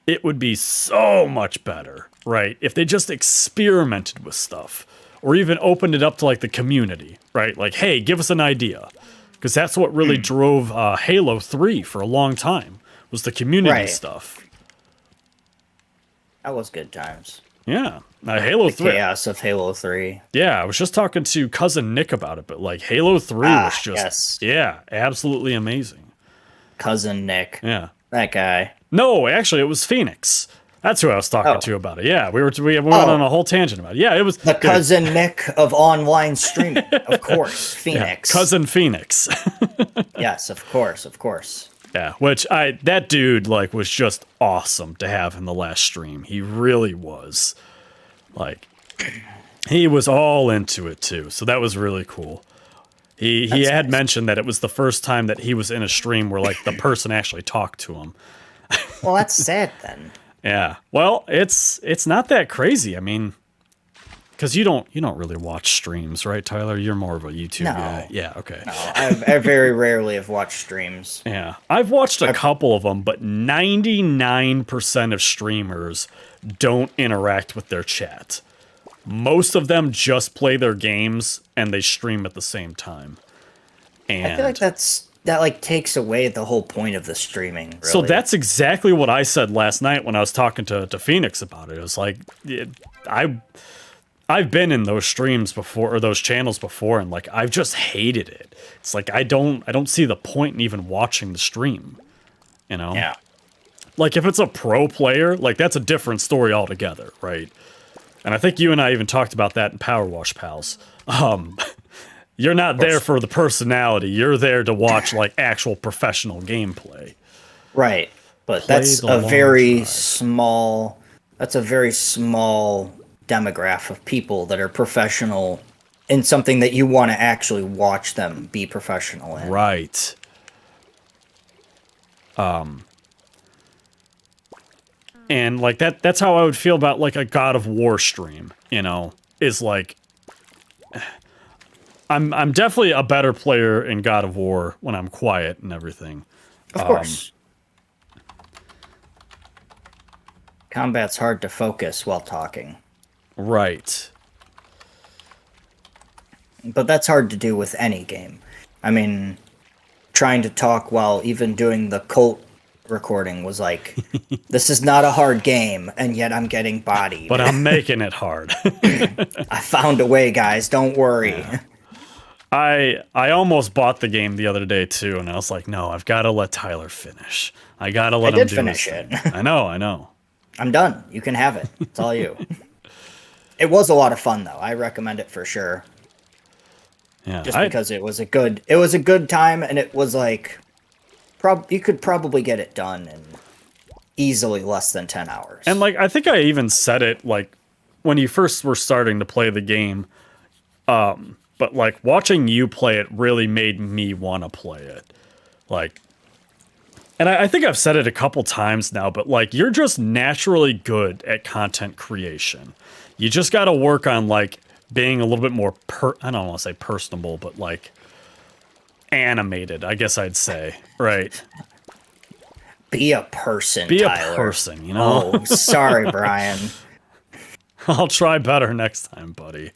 It would be so much better, right? If they just experimented with stuff or even opened it up to like the community, right? Like, hey, give us an idea. Because that's what really drove Halo 3 for a long time, was the community stuff. That was good times. Yeah. Halo 3. Chaos of Halo 3. Yeah, I was just talking to cousin Nick about it, but like Halo 3 was just, yeah, absolutely amazing. Cousin Nick. Yeah. That guy. No, actually, it was Phoenix. That's who I was talking to about it. Yeah, we went on a whole tangent about it. Yeah, it was the cousin Nick of online streaming, of course. Phoenix. Yeah, cousin Phoenix. Yes, of course. Yeah, which that dude like was just awesome to have in the last stream. He really was. Like, he was all into it too, so that was really cool. He had mentioned that it was the first time that he was in a stream where like the person actually talked to him. Well, that's sad then. Yeah. Well, it's not that crazy. I mean, because you don't really watch streams, right, Tyler? You're more of a YouTube guy. Yeah. Okay. No, I very rarely have watched streams. Yeah, I've watched a couple of them, but 99% of streamers don't interact with their chat. Most of them just play their games and they stream at the same time. And I feel like that takes away the whole point of the streaming. Really. So that's exactly what I said last night when I was talking to Phoenix about it. It was like, I've been in those streams before, or those channels before, and like I've just hated it. It's like I don't see the point in even watching the stream. You know? Yeah. Like if it's a pro player, like that's a different story altogether, right? And I think you and I even talked about that in Power Wash Pals. You're not there for the personality. You're there to watch like actual professional gameplay. Right. But that's a very small demographic of people that are professional in something that you want to actually watch them be professional in. Right. And like that's how I would feel about like a God of War stream, you know, is like I'm definitely a better player in God of War when I'm quiet and everything. Of course. Combat's hard to focus while talking. Right. But that's hard to do with any game. I mean, trying to talk while even doing the cult recording was like, this is not a hard game, and yet I'm getting bodied. But I'm making it hard. I found a way, guys. Don't worry. Yeah. I almost bought the game the other day too, and I was like, no, I've got to let Tyler finish. I got to let him do finish his it. thing. I know. I'm done. You can have it. It's all you. It was a lot of fun, though. I recommend it for sure. Yeah, Just because it was a good time, and it was like, you could probably get it done in easily less than 10 hours. And like, I think I even said it like when you first were starting to play the game. But like watching you play it really made me want to play it. Like, and I think I've said it a couple times now, but like, you're just naturally good at content creation. You just got to work on like being a little bit more I don't want to say personable, but like animated, I guess I'd say. Right. Be a person, Be Tyler. a person, you know? Oh, sorry, Brian. I'll try better next time, buddy.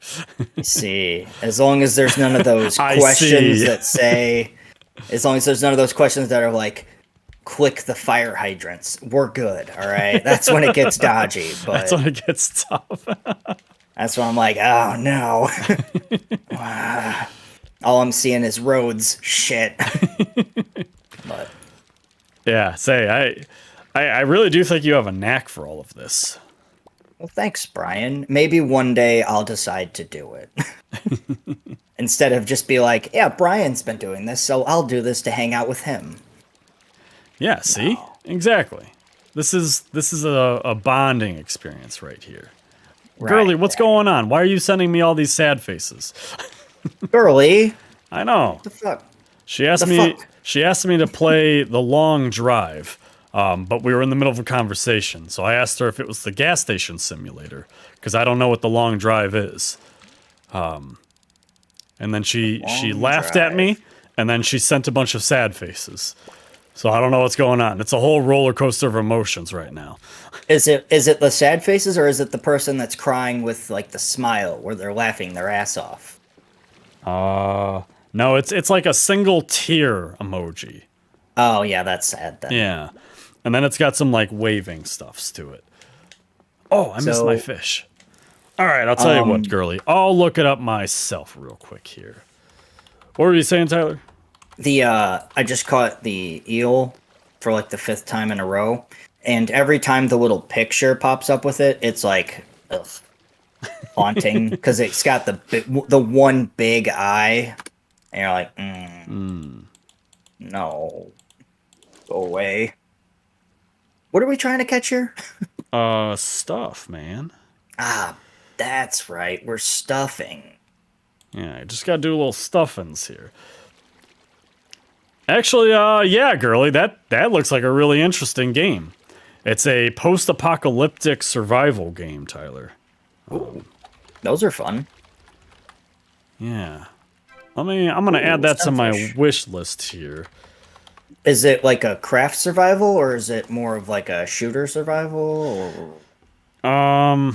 See, as long as there's none of those I questions see. that say, as long as there's none of those questions that are like, click the fire hydrants, we're good, all right? That's when it gets dodgy, but That's when it gets tough. that's when I'm like, oh no. All I'm seeing is roads, shit. But Yeah, I really do think you have a knack for all of this. well, thanks, Brian. Maybe one day I'll decide to do it. Instead of just be like, yeah, Brian's been doing this, so I'll do this to hang out with him. Yeah, see? Exactly. This is a bonding experience right here. Right, Girly, what's going on? Why are you sending me all these sad faces? Girly, I know. the fuck? She asked The me fuck? she asked me to play The Long Drive. But we were in the middle of a conversation, so I asked her if it was the gas station simulator, because I don't know what The Long Drive is. And then she laughed at me, and then she sent a bunch of sad faces. So I don't know what's going on. It's a whole roller coaster of emotions right now. Is it the sad faces, or is it the person that's crying with like the smile where they're laughing their ass off? No, it's like a single tear emoji. Oh yeah, that's sad then. Yeah. And then it's got some like waving stuffs to it. Oh, I missed my fish. All right, I'll tell you what, girly. I'll look it up myself real quick here. What were you saying, Tyler? I just caught the eel for like the 5th time in a row, and every time the little picture pops up with it, it's like ugh, haunting because it's got the one big eye, and you're like, no, go away. What are we trying to catch here? Stuff, man. Ah, that's right. We're stuffing. Yeah, I just gotta do a little stuffings here. Actually, yeah, girly, that looks like a really interesting game. It's a post-apocalyptic survival game, Tyler. Those are fun. Yeah. I'm gonna add that to my Sunfish. wish list here. Is it like a craft survival, or is it more of like a shooter survival? Or...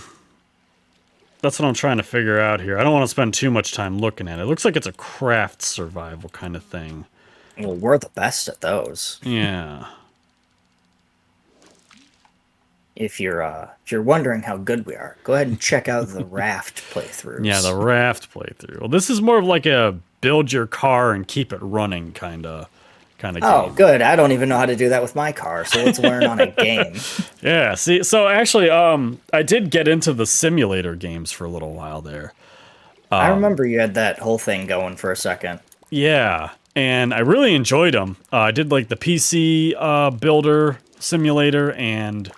That's what I'm trying to figure out here. I don't want to spend too much time looking at it. It looks like it's a craft survival kind of thing. Well, we're the best at those. Yeah. If you're wondering how good we are, go ahead and check out the raft playthroughs. Yeah, the raft playthrough. Well, this is more of like a build your car and keep it running kind of Oh, game. good. I don't even know how to do that with my car, so let's learn on a game. Yeah, see, so actually, I did get into the simulator games for a little while there. I remember you had that whole thing going for a second. Yeah, and I really enjoyed them. I did like the PC builder simulator, and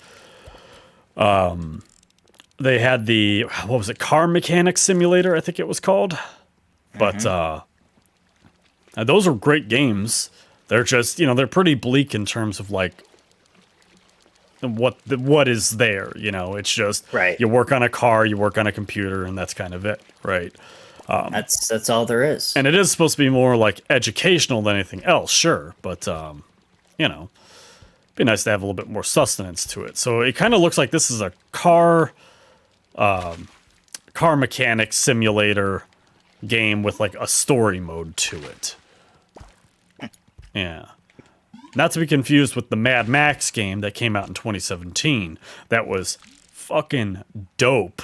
they had the, what was it, car mechanic simulator, I think it was called. But those are great games. They're just, they're pretty bleak in terms of like what is there, It's just Right. You work on a car, you work on a computer, and that's kind of it, right? That's all there is. And it is supposed to be more like educational than anything else, sure, but you know, it'd be nice to have a little bit more sustenance to it. So it kind of looks like this is a car mechanic simulator game with like a story mode to it. Yeah. Not to be confused with the Mad Max game that came out in 2017. That was fucking dope.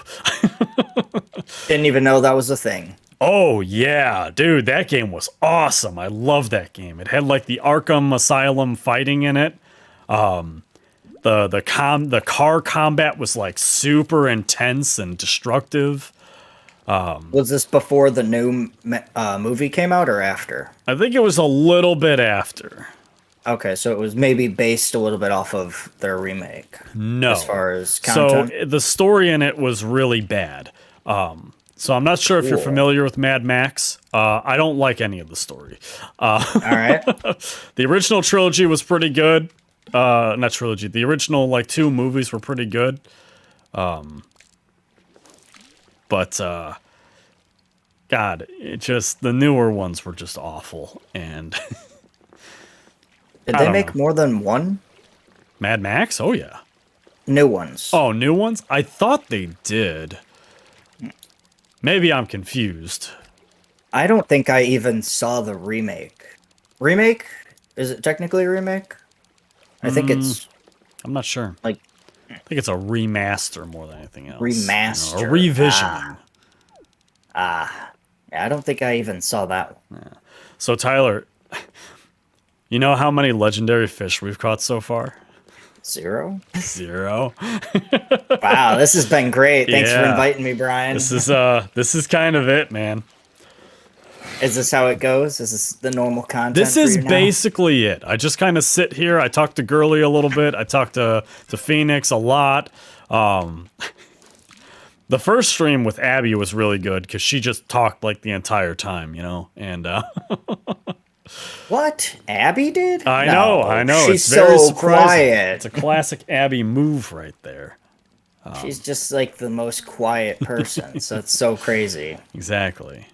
Didn't even know that was a thing. Oh yeah, dude, that game was awesome. I love that game. It had like the Arkham Asylum fighting in it. The car combat was like super intense and destructive. Was this before the new movie came out or after? I think it was a little bit after. Okay, so it was maybe based a little bit off of their remake. No. As far as content? So the story in it was really bad. So I'm not sure if you're Cool. familiar with Mad Max. I don't like any of the story. All right. The original trilogy was pretty good. Not trilogy. The original like 2 movies were pretty good. But God, it just the newer ones were just awful. And Did I they don't make know. more than one? Mad Max? Oh yeah. New ones. Oh, new ones? I thought they did. Maybe I'm confused. I don't think I even saw the remake. Remake? Is it technically a remake? I think it's I'm not sure. like I think it's a remaster more than anything else. Remaster. A revisioning. yeah, I don't think I even saw that one. So, Tyler, you know how many legendary fish we've caught so far? 0? 0. Wow, this has been great. Thanks for Yeah. inviting me, Brian. This is kind of it, man. Is this how it goes? Is this the normal content? This for is you now? basically it. I just kind of sit here. I talk to Gurley a little bit. I talk to Phoenix a lot. The first stream with Abby was really good because she just talked like the entire time, you know? And What? Abby did? I No, know. She's It's very so surprising. quiet. It's a classic Abby move right there. She's just like the most quiet person. So it's so crazy. Exactly.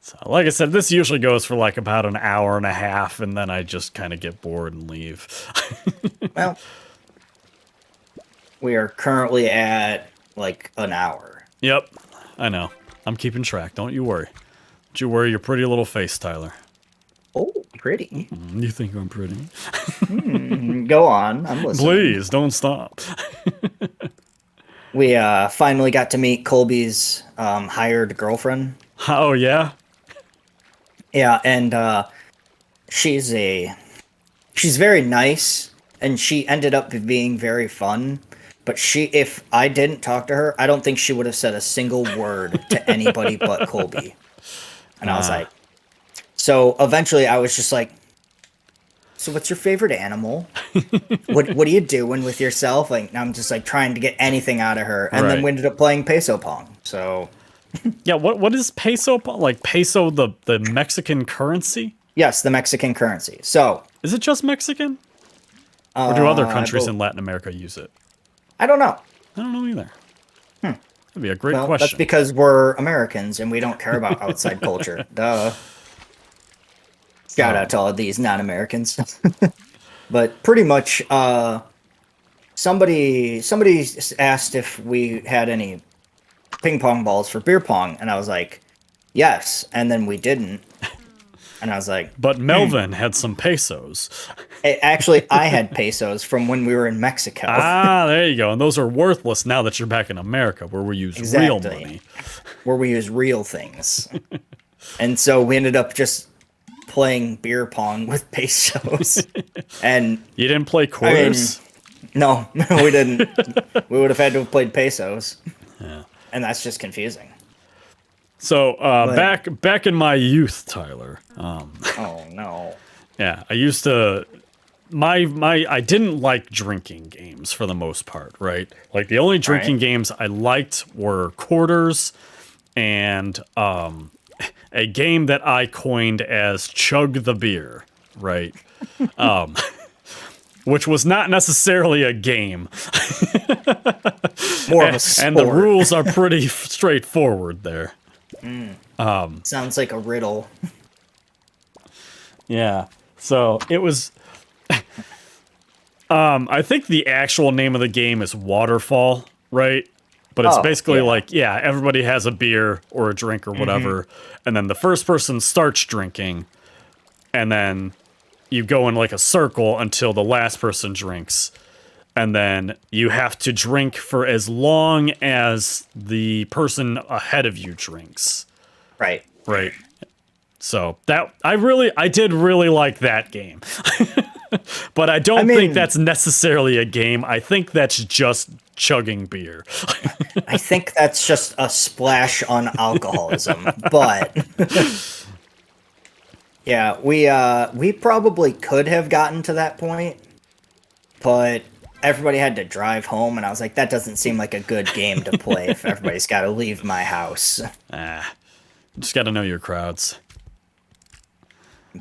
So, like I said, this usually goes for like about an hour and a half, and then I just kind of get bored and leave. Well, we are currently at like an hour. Yep, I know. I'm keeping track. Don't you worry. Don't you worry your pretty little face, Tyler. Oh, pretty. You think I'm pretty? Go on. I'm listening. Please, don't stop. We finally got to meet Colby's hired girlfriend. Oh, yeah? Yeah, and she's very nice, and she ended up being very fun. But if I didn't talk to her, I don't think she would have said a single word to anybody but Colby. And I was like, so eventually I was just like, so what's your favorite animal? What are you doing with yourself? Like, I'm just like trying to get anything out of her, and then Right. we ended up playing Peso Pong. So Yeah, what is peso? Like peso, the Mexican currency? yes, the Mexican currency. So Is it just Mexican? Or do other countries I in Latin America use it? don't know. I don't know either. That'd be a great Well, question. that's because we're Americans and we don't care about outside culture. Duh. Shout out to all of these non-Americans. But pretty much, somebody asked if we had any ping pong balls for beer pong, and I was like, yes. And then we didn't, and I was like, But Melvin had some pesos. actually, I had pesos from when we were in Mexico. There you go. And those are worthless now that you're back in America, where we use real Exactly. money. Where we use real things. And so we ended up just playing beer pong with pesos. And You didn't play quarters? no, we didn't. We would have had to have played pesos. Yeah. And that's just confusing. So back in my youth, Tyler. Oh no. Yeah, I used to. I didn't like drinking games for the most part, right? Like the only drinking Right. games I liked were quarters and a game that I coined as Chug the Beer, right? Which was not necessarily a game. More of a sport. And the rules are pretty straightforward there. Sounds like a riddle. Yeah. So it was. I think the actual name of the game is Waterfall, right? But it's Oh, basically yeah. like, yeah, everybody has a beer or a drink or whatever, and then the first person starts drinking, and then you go in like a circle until the last person drinks. And then you have to drink for as long as the person ahead of you drinks. Right. Right. So that I did really like that game. But I don't think mean- that's necessarily a game. I think that's just chugging beer. I think that's just a splash on alcoholism, but yeah, we probably could have gotten to that point, but everybody had to drive home, and I was like, that doesn't seem like a good game to play if everybody's got to leave my house. Just got to know your crowds.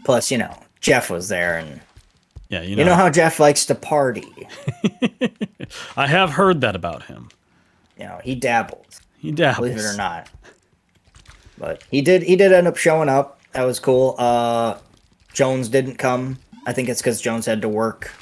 Plus, Jeff was there, and Yeah, you know how Jeff likes to party. I have heard that about him. He dabbled. He dabbles. Believe it or not. But he did end up showing up. That was cool. Jones didn't come. I think it's because Jones had to work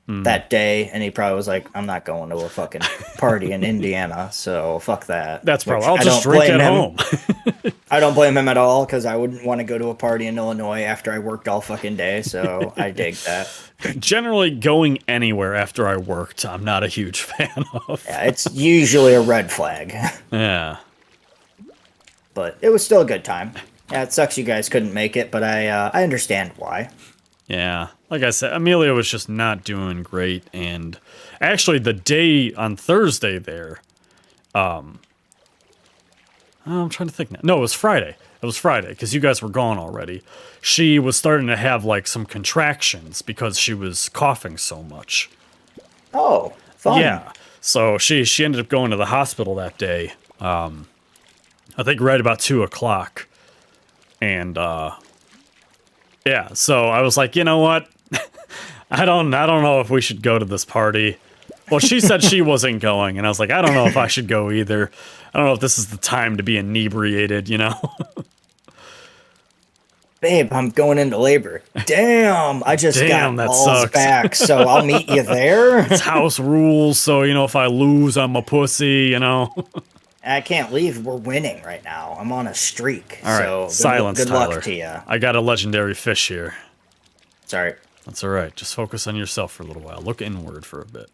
that day, and he probably was like, I'm not going to a fucking party in Indiana, so fuck that. That's probably. Which I'll I just don't drink blame at him. home. I don't blame him at all, because I wouldn't want to go to a party in Illinois after I worked all fucking day, so I dig that. Generally, going anywhere after I worked, I'm not a huge fan of. Yeah, it's usually a red flag. Yeah. But it was still a good time. Yeah, it sucks you guys couldn't make it, but I understand why. Yeah. Like I said, Amelia was just not doing great. And actually, the day on Thursday there, I'm trying to think now. No, it was Friday. It was Friday because you guys were gone already. She was starting to have like some contractions because she was coughing so much. Oh, fun. Yeah. So she ended up going to the hospital that day. I think right about 2:00. And yeah, so I was like, you know what? I don't know if we should go to this party. Well, she said she wasn't going, and I was like, I don't know if I should go either. I don't know if this is the time to be inebriated, Babe, I'm going into labor. Damn, I just Damn, got that balls sucks. back, so I'll meet you there. It's house rules, so if I lose, I'm a pussy, I can't leave. We're winning right now. I'm on a streak. All right, so silence, good Tyler. luck to you. I got a legendary fish here. Sorry. That's all right. Just focus on yourself for a little while. Look inward for a bit.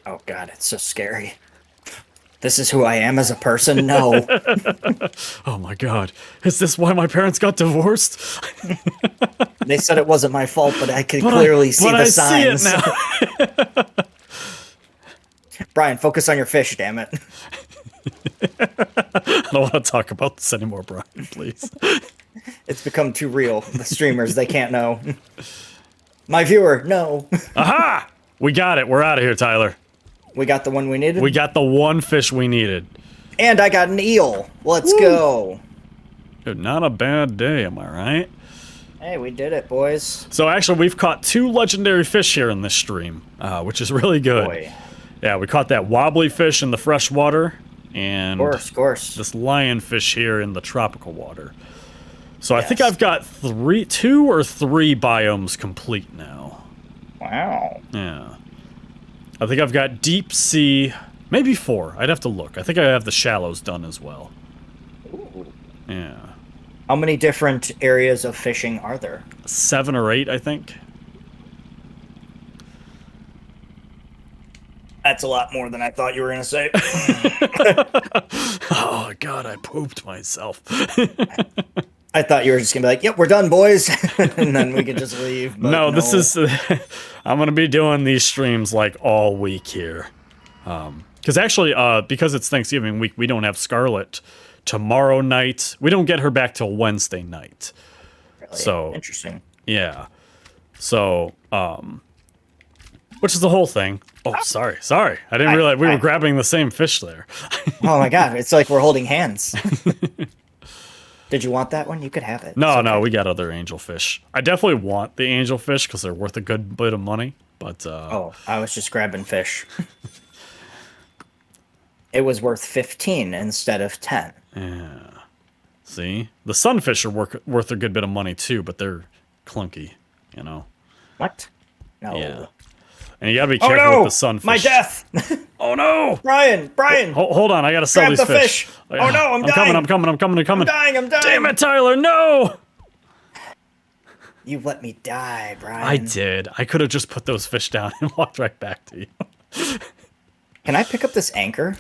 Oh god, it's so scary. This is who I am as a person? No. Oh my god. Is this why my parents got divorced? They said it wasn't my fault, but I could But clearly see the I signs. see it now. Brian, focus on your fish, damn it. I don't want to talk about this anymore, Brian, please. It's become too real. The streamers, they can't know. My viewer, no. Aha! We got it. We're out of here, Tyler. We got the one we needed. We got the one fish we needed. And I got an eel. Let's go. Dude, not a bad day, am I right? Hey, we did it, boys. So actually, we've caught 2 legendary fish here in this stream, which is really good. Boy. Yeah, we caught that wobbly fish in the fresh water, and Of course. this lionfish here in the tropical water. So I think Yes. I've got 2 or 3 biomes complete now. Wow. Yeah. I think I've got deep sea, maybe 4. I'd have to look. I think I have the shallows done as well. Ooh. Yeah. How many different areas of fishing are there? 7 or 8, I think. That's a lot more than I thought you were going to say. Oh, God, I pooped myself. I thought you were just going to be like, yep, we're done, boys. And then we could just leave. But No, this is... I'm going to be doing these streams, like, all week here. Because actually, because it's Thanksgiving week, we don't have Scarlet tomorrow night. We don't get her back till Wednesday night. Really So... interesting. Yeah. So, which is the whole thing. Oh, sorry. I didn't realize we were grabbing the same fish there. Oh my god, it's like we're holding hands. Did you want that one? You could have it. No, we got other angelfish. I definitely want the angelfish because they're worth a good bit of money. But Oh, I was just grabbing fish. It was worth 15 instead of 10. Yeah. See? The sunfish are worth a good bit of money, too, but they're clunky, you know? What? No. Yeah. And you gotta be Oh careful no! with the sunfish. My death! Oh no! Brian! Hold on, I gotta sell Grab these the fish. fish! Oh no, I'm dying! I'm coming. I'm dying! Damn it, Tyler, no! You let me die, Brian. I did. I could have just put those fish down and walked right back to you. Can I pick up this anchor?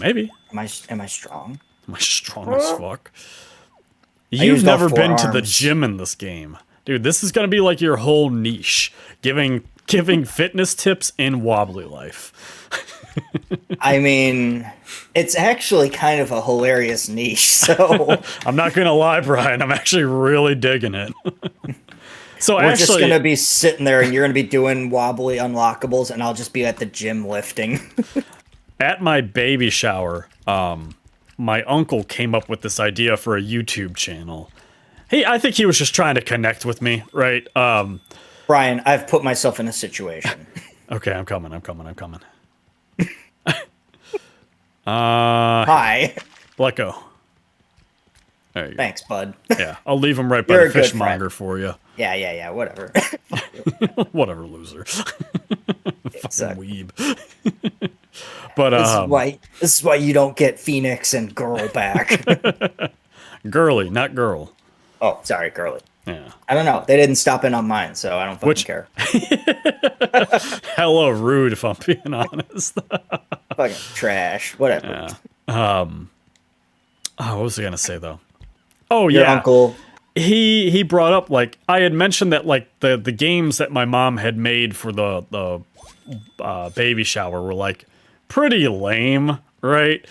Maybe. Am I strong? Am I strong as fuck? You've used all never four been to the arms. gym in this game. Dude, this is gonna be like your whole niche. Giving fitness tips in wobbly life. I mean, it's actually kind of a hilarious niche, so I'm not gonna lie, Brian. I'm actually really digging it. So we're just actually, gonna be sitting there and you're gonna be doing wobbly unlockables and I'll just be at the gym lifting. at my baby shower, my uncle came up with this idea for a YouTube channel. I think he was just trying to connect with me, right? Brian, I've put myself in a situation. Okay, I'm coming. Hi. Let go. There you go. Thanks, bud. Yeah, I'll leave him right by You're the a good fishmonger for you. Yeah, whatever. Whatever, loser. Fucking Exactly. weeb. But This is why you don't get Phoenix and Girl back. girly, not girl. Oh, sorry, girly. Yeah. I don't know. They didn't stop in on mine, so I don't fucking care. Hella rude, if I'm being honest. Fucking trash. Whatever. Yeah. What was I gonna say though? Oh Your yeah. uncle. He brought up, like, I had mentioned that, like, the games that my mom had made for the baby shower were, like, pretty lame, right?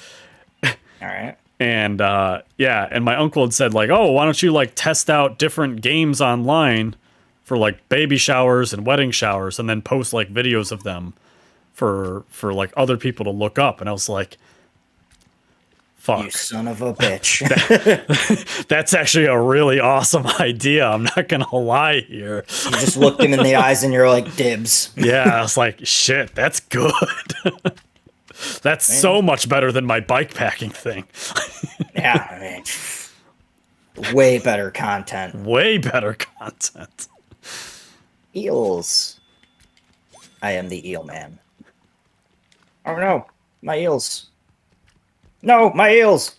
All right. And and my uncle had said, like, oh, why don't you, like, test out different games online for, like, baby showers and wedding showers, and then post, like, videos of them for like other people to look up. And I was like, fuck, You son of a bitch. that's actually a really awesome idea. I'm not gonna lie here. You just looked him in the eyes and you're like, dibs. Yeah, I was like, shit, that's good. That's so much better than my bike packing thing. Yeah, I mean, way better content. Way better content. Eels. I am the eel man. Oh no, my eels. No, my eels.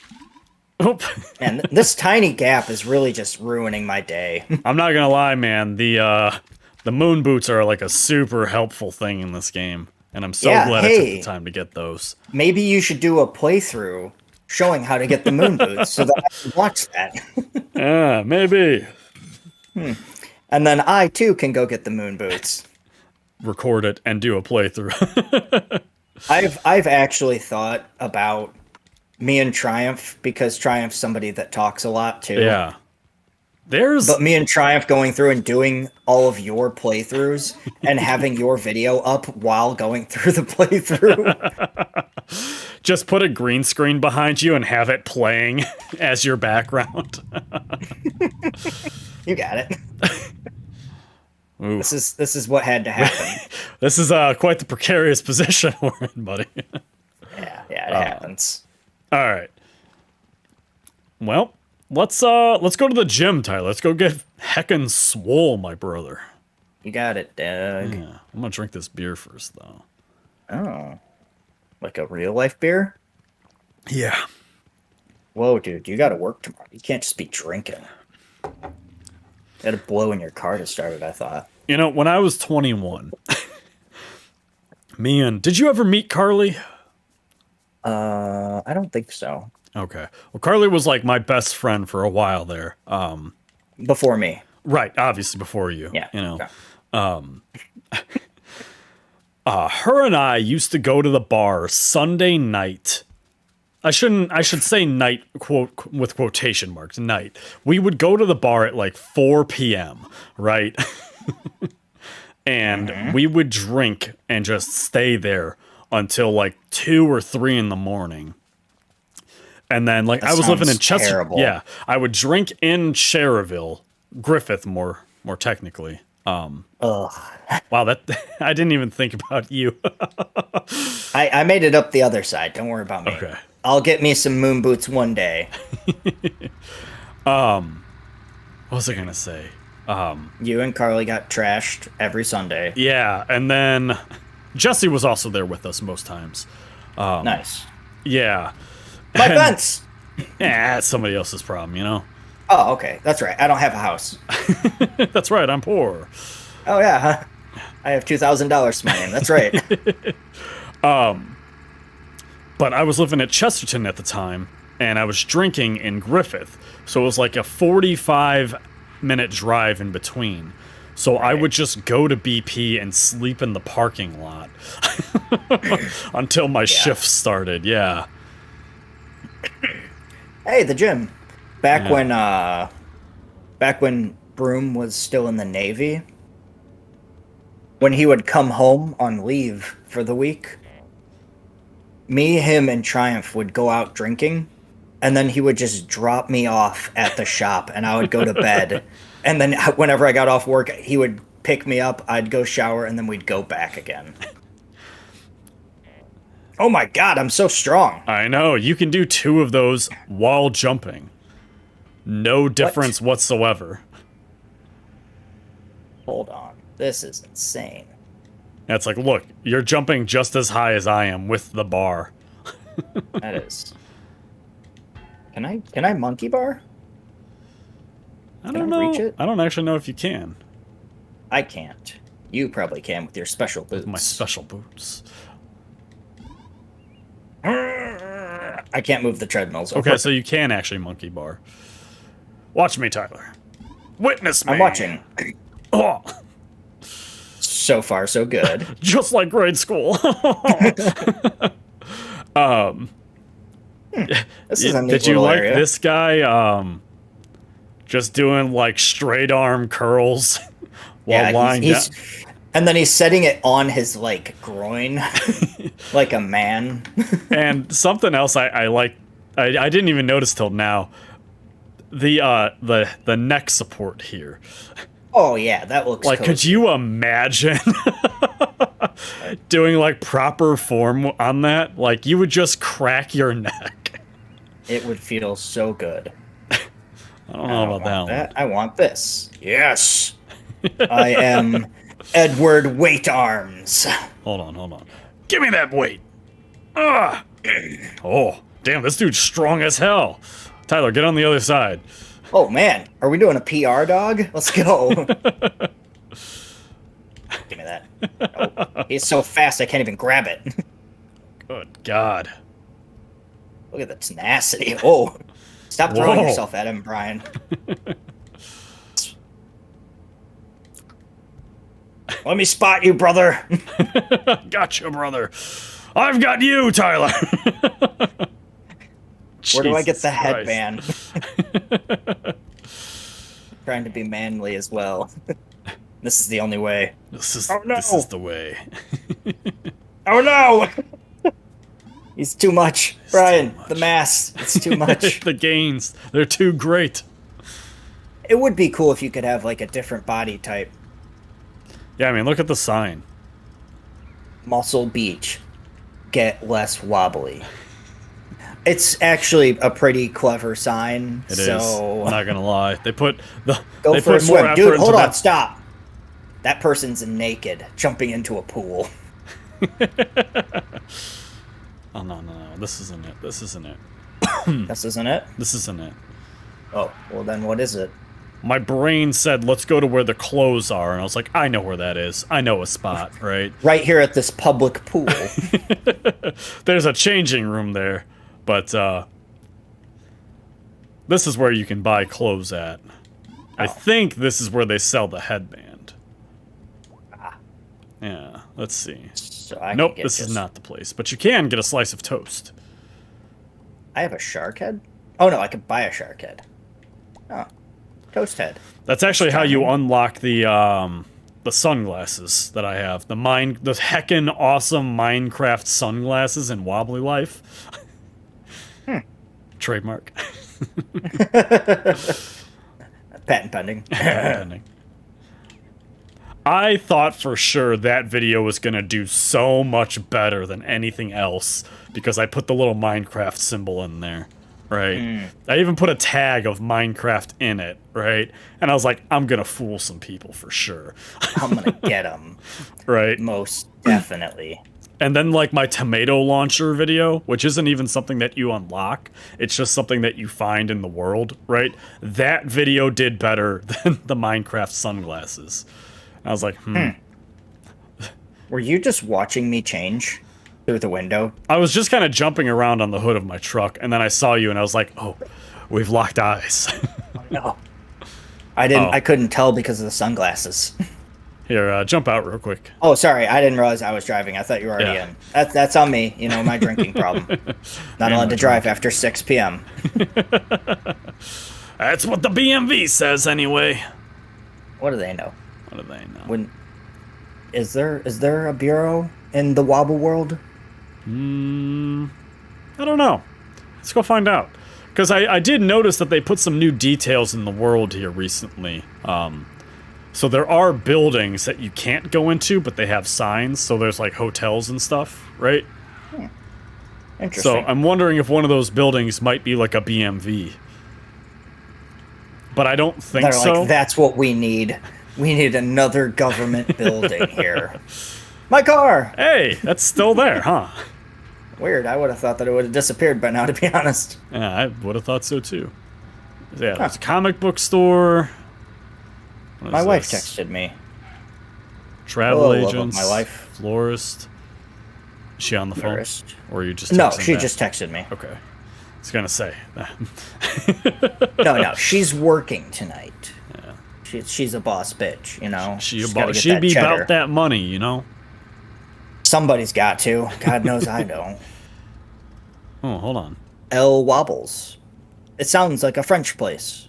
Oop. And this tiny gap is really just ruining my day. I'm not gonna lie, man. The moon boots are like a super helpful thing in this game, and I'm so glad I took the time to get those. Maybe you should do a playthrough showing how to get the moon boots so that I can watch that. Yeah, maybe. And then I too can go get the moon boots. Record it and do a playthrough. I've actually thought about me and Triumph, because Triumph's somebody that talks a lot too. Yeah. But me and Triumph going through and doing all of your playthroughs and having your video up while going through the playthrough. Just put a green screen behind you and have it playing as your background. You got it. Ooh. This is what had to happen. This is quite the precarious position we're in, buddy. Yeah, it happens. All right. Well, let's go to the gym, Tyler. Let's go get heckin' swole, my brother. You got it, Doug. Yeah, I'm gonna drink this beer first, though. Oh, like a real life beer? Yeah. Whoa, dude, you got to work tomorrow. You can't just be drinking. You had a blow in your car to start it, I thought. You know, when I was 21, did you ever meet Carly? I don't think so. Okay. Well, Carly was like my best friend for a while there. Before me. Right, obviously before you. Yeah. You know. Okay. Her and I used to go to the bar Sunday night. I should say night, quote, with quotation marks, night. We would go to the bar at like 4 p.m., right? And we would drink and just stay there until like 2 or 3 in the morning. And then, like, That I was living in Chester. terrible. Yeah, I would drink in Cherville, Griffith, more technically. Ugh. Wow, that I didn't even think about you. I made it up the other side. Don't worry about me. Okay. I'll get me some moon boots one day. What was I gonna say? You and Carly got trashed every Sunday. Yeah, and then Jesse was also there with us most times. Nice. Yeah. My And- fence! Yeah, it's somebody else's problem, you know? Oh, okay. That's right. I don't have a house. That's right, I'm poor. Oh, yeah. Huh? I have $2,000 to my name. That's right. But I was living at Chesterton at the time, and I was drinking in Griffith. So it was like a 45-minute drive in between. So I would just go to BP and sleep in the parking lot until my shift started. Yeah. Hey, the gym. Back Yeah. when Broom was still in the Navy, when he would come home on leave for the week, me, him, and Triumph would go out drinking, and then he would just drop me off at the shop, and I would go to bed. And then whenever I got off work, he would pick me up, I'd go shower, and then we'd go back again. Oh my god, I'm so strong. I know, you can do 2 of those while jumping. No difference whatsoever. Hold on. This is insane. It's like, look, you're jumping just as high as I am with the bar. That is. Can I monkey bar? I Can don't I know. reach it? I don't actually know if you can. I can't. You probably can with your special boots. My special boots. I can't move the treadmills over. Okay, so you can actually monkey bar. Watch me, Tyler. Witness me. I'm watching. Oh, So far, so good. just like grade school. This is a neat Did you little like area. this guy? Just doing like straight arm curls while lying down. And then he's setting it on his like groin, like a man. And something else I like, I didn't even notice till now. The neck support here. Oh yeah, that looks Like, cozy. could you imagine doing like proper form on that? Like, you would just crack your neck. It would feel so good. I don't know about that one. I want this. Yes, I am Edward Weight Arms. Hold on. Give me that weight. Ah. Oh, damn, this dude's strong as hell. Tyler, get on the other side. Oh man, are we doing a PR, dog? Let's go. Give me that. Oh, he's so fast I can't even grab it. Good God. Look at the tenacity. Oh, stop throwing Whoa. yourself at him, Brian. Let me spot you, brother. Gotcha, brother. I've got you, Tyler. Where do I get Jesus the Christ. headband? Trying to be manly as well. This is the only way. This is Oh, no. this is the way. Oh no! He's too much. Brian, too much. the mass. It's too much. The gains, they're too great. It would be cool if you could have like a different body type. Yeah, I mean, look at the sign. Muscle Beach. Get less wobbly. It's actually a pretty clever sign. It is. so I'm not gonna lie. They put go they for a put more swim. effort Dude, into hold on, that. stop. That person's naked, jumping into a pool. Oh no. This isn't it. This isn't it? This isn't it. Oh, well then what is it? My brain said, let's go to where the clothes are. And I was like, I know where that is. I know a spot, right? Right here at this public pool. There's a changing room there. But this is where you can buy clothes at. I think this is where they sell the headband. Yeah, let's see. So I can Nope, get this is just- not the place. But you can get a slice of toast. I have a shark head? Oh no, I could buy a shark head. Oh. Toast head. That's actually how you unlock the sunglasses that I have. The heckin' awesome Minecraft sunglasses in Wobbly Life. Trademark. Patent pending. Pending. I thought for sure that video was gonna do so much better than anything else because I put the little Minecraft symbol in there, right? I even put a tag of Minecraft in it, right? And I was like, I'm gonna fool some people for sure. I'm gonna get them. Right? Most definitely. And then, like, my tomato launcher video, which isn't even something that you unlock, it's just something that you find in the world, right? That video did better than the Minecraft sunglasses. And I was like, Were you just watching me change through the window? I was just kind of jumping around on the hood of my truck, and then I saw you, and I was like, oh, we've locked eyes. No. I didn't. Oh. I couldn't tell because of the sunglasses. Here, jump out real quick. Oh, sorry. I didn't realize I was driving. I thought you were already Yeah. in. That's on me. You know, my drinking problem. Not allowed to drive after 6 p.m. That's what the BMV says, anyway. What do they know? What do they know? When is there a bureau in the wobble world? I don't know. Let's go find out. Because I did notice that they put some new details in the world here recently. So there are buildings that you can't go into, but they have signs. So there's like hotels and stuff, right? Interesting. So I'm wondering if one of those buildings might be like a BMV. But I don't think They're so. like, that's what we need. We need another government building here. My car! Hey, that's still there, huh? Weird. I would have thought that it would have disappeared by now, to be honest. Yeah, I would have thought so too. Yeah, there's a comic book store. What is My wife this? texted me. Travel Hello, love of agents. my life. Florist. Is she on the phone? Florist. Or are you just No, texting she back? just texted me. Okay. I was gonna say. No, she's working tonight. Yeah. She's a boss bitch, you know? She She's gotta about get she that be cheddar. about that money, you know? Somebody's got to. God knows I don't. Oh, hold on. El Wobbles. It sounds like a French place.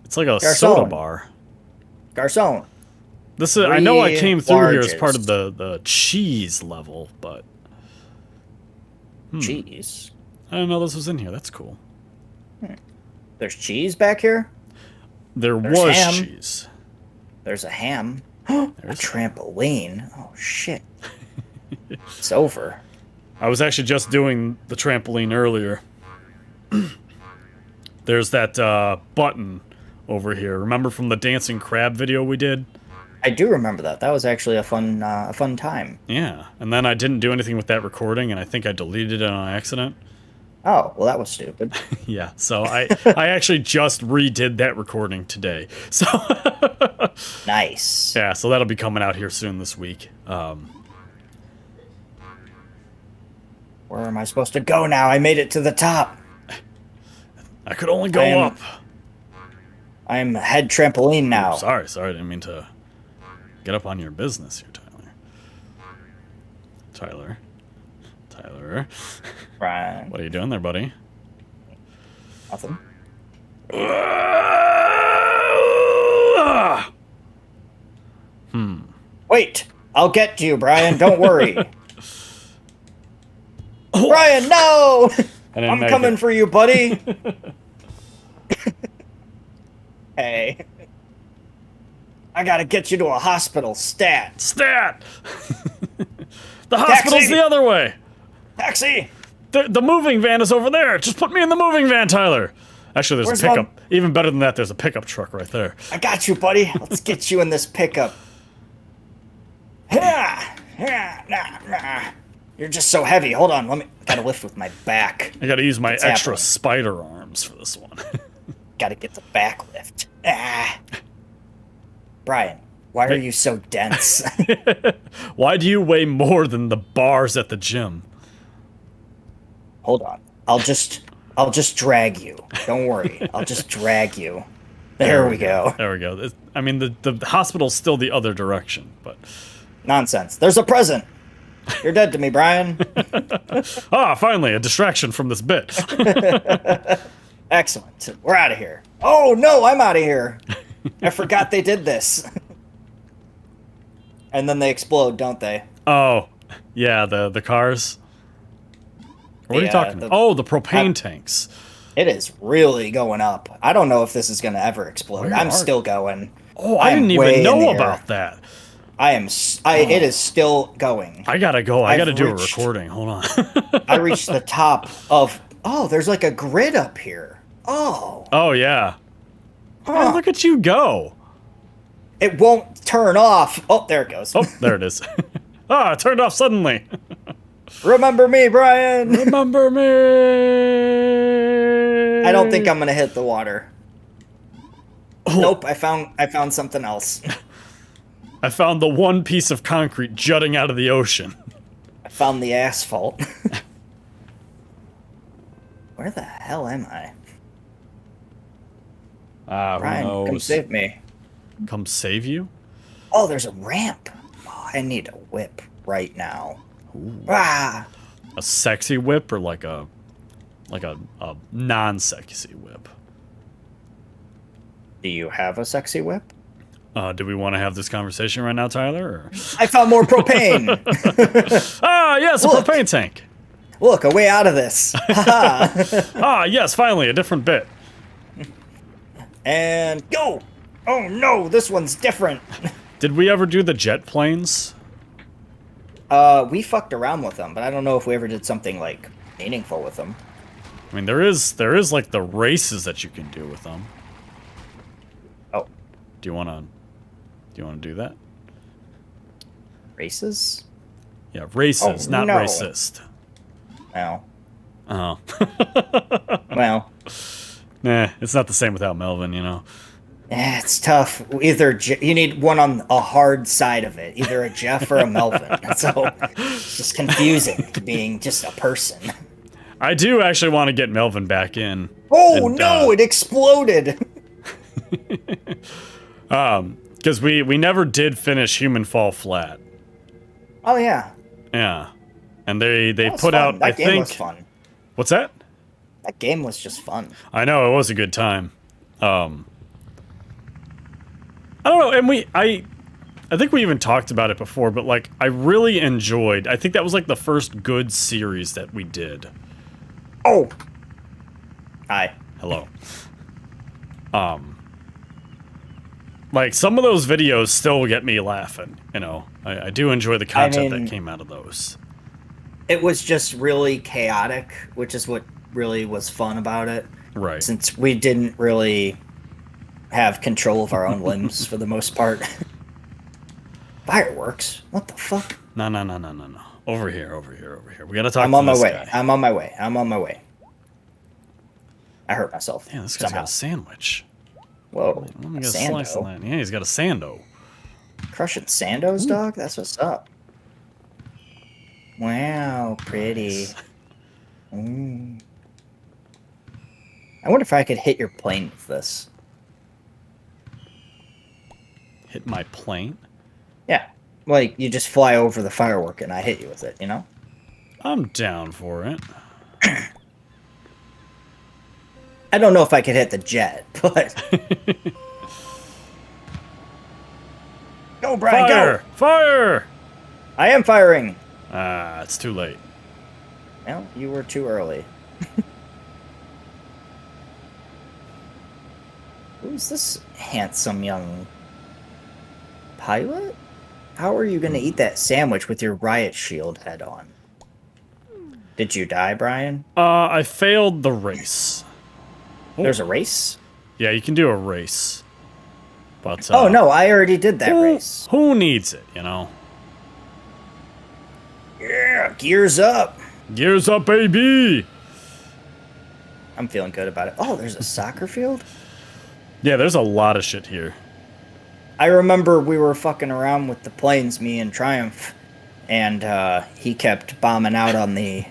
It's like a Garçon. soda bar. Garçon. This is I know I came through here as part of larges. the cheese level, but Cheese. I didn't know this was in here. That's cool. There's cheese back here? There There's was ham. cheese. There's a ham. A trampoline. Oh, shit. It's over. I was actually just doing the trampoline earlier. There's that button over here. Remember from the dancing crab video we did? I do remember that. That was actually a fun time. Yeah. And then I didn't do anything with that recording, and I think I deleted it on accident. Oh, well, that was stupid. Yeah. So I actually just redid that recording today. So Nice. yeah. So that'll be coming out here soon this week. Where am I supposed to go now? I made it to the top. I could only go I am- up. I'm head trampoline now. Sorry. I didn't mean to get up on your business here, Tyler. Tyler. Right. What are you doing there, buddy? Nothing. Wait. I'll get to you, Brian. Don't worry. Brian, no! I didn't I'm make coming it. for you, buddy. Hey. I gotta get you to a hospital, stat. Stat! The hospital's Taxi! the other way. Taxi! The moving van is over there. Just put me in the moving van, Tyler. Actually, there's Where's a pickup. Even better than that, there's a pickup truck right there. I got you, buddy. Let's get you in this pickup. You're just so heavy. Hold on, gotta lift with my back. I gotta use my What's extra happening? spider arms for this one. Gotta get the back lift. Brian, why are you so dense? Why do you weigh more than the bars at the gym? Hold on. I'll just drag you. Don't worry. I'll just drag you. There we go. There we go. I mean, the hospital's still the other direction, but... Nonsense. There's a present. You're dead to me, Brian. Ah, finally, a distraction from this bit. Excellent. We're out of here. Oh, no, I'm out of here. I forgot they did this. And then they explode, don't they? Oh, yeah, the cars. What are you Yeah, talking about? Oh, the propane tanks. It is really going up. I don't know if this is going to ever explode. Where I'm are still going. Oh, I didn't way even in the know air. about that. It is still going. I gotta go. I I've gotta do a reached- recording. Hold on. I reached the top of. Oh, there's like a grid up here. Oh. Oh, yeah. Huh. Man, look at you go. It won't turn off. Oh, there it goes. Oh, there it is. Ah, it turned off suddenly. Remember me, Brian. Remember me. I don't think I'm gonna hit the water. Oh. Nope, I found something else. I found the one piece of concrete jutting out of the ocean. I found the asphalt. Where the hell am I? Ah, who Brian, knows? come save me. Come save you? Oh, there's a ramp. Oh, I need a whip right now. Ah! A sexy whip or like a non-sexy whip? Do you have a sexy whip? Do we want to have this conversation right now, Tyler? Or? I found more propane. Ah, yes, a Look. propane tank. Look, a way out of this. Ah, yes, finally, a different bit. And go! Oh no, this one's different. Did we ever do the jet planes? We fucked around with them, but I don't know if we ever did something like meaningful with them. I mean, there is like the races that you can do with them. Oh, Do you wanna do that? races? Yeah, races, Oh, not no. racist. Well, Oh. well, Nah, it's not the same without Melvin, you know. it's tough. Either you need one on a hard side of it, either a Jeff or a Melvin. So it's just confusing being just a person. I do actually want to get Melvin back in. Oh And, no, it exploded. Because we never did finish Human Fall Flat. Oh yeah, Yeah. And they that was put fun. out, That I game think... was fun. What's that? That game was just fun. I know, it was a good time. I don't know, and I think we even talked about it before, but like, I really enjoyed, I think that was like the first good series that we did. Oh, hi. Hello. Like, some of those videos still get me laughing, you know. I do enjoy the content mean- that came out of those. It was just really chaotic, which is what really was fun about it. Right. Since we didn't really have control of our own limbs for the most part. Fireworks? What the fuck? No. Over here. We gotta talk I'm to on my this way. guy. I'm on my way. I hurt myself. Yeah, this guy's somehow. got a sandwich. Whoa. Let me a get a slice of Sando. that. Yeah, he's got a sando. Crushing Sandos, dog? That's what's up. Wow, pretty. Mm. I wonder if I could hit your plane with this. Hit my plane? Yeah. Like, you just fly over the firework and I hit you with it, you know? I'm down for it. I don't know if I could hit the jet, but... Go, Brian, Fire! go! Fire! I am firing! Ah, it's too late. Well, you were too early. Who's this handsome young pilot? How are you going to eat that sandwich with your riot shield head on? Did you die, Brian? I failed the race. There's a race? Yeah, you can do a race. But, Oh, no, I already did that race. Who needs it, you know? Yeah, gears up. Gears up, baby! I'm feeling good about it. Oh, there's a soccer field? Yeah, there's a lot of shit here. I remember we were fucking around with the planes, me and Triumph, and he kept bombing out on the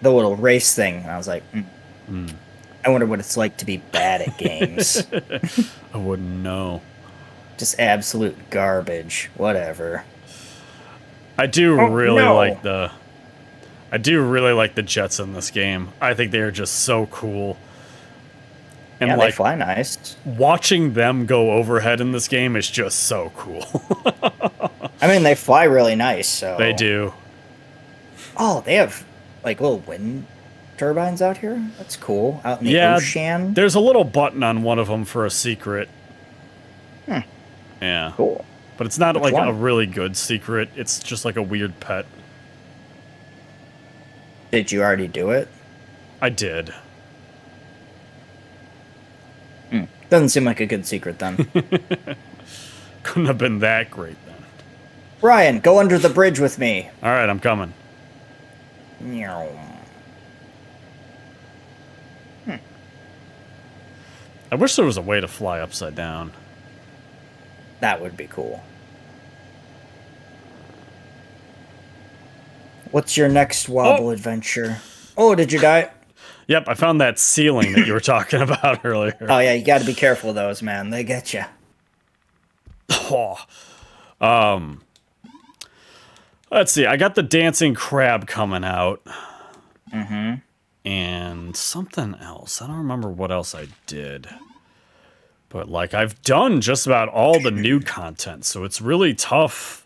little race thing. And I was like, I wonder what it's like to be bad at games. I wouldn't know. Just absolute garbage. Whatever. I do really no. like the... I do really like the jets in this game. I think they are just so cool. And Yeah, like, they fly nice. watching them go overhead in this game is just so cool. I mean, they fly really nice, so... They do. Oh, they have, like, little wind turbines out here? That's cool. Out in the Yeah, ocean? there's a little button on one of them for a secret. Hmm, Yeah. cool. But it's not Which like one? a really good secret. It's just like a weird pet. Did you already do it? I did. Doesn't seem like a good secret then. Couldn't have been that great then. Ryan, go under the bridge with me. All right, I'm coming. Meow. I wish there was a way to fly upside down. That would be cool. What's your next wobble adventure? Oh, did you die? Yep, I found that ceiling that you were talking about earlier. Oh yeah, you got to be careful of those, man. They get you. Oh. Let's see. I got the dancing crab coming out. Mm-hmm. And something else. I don't remember what else I did. But, like, I've done just about all the new content, so it's really tough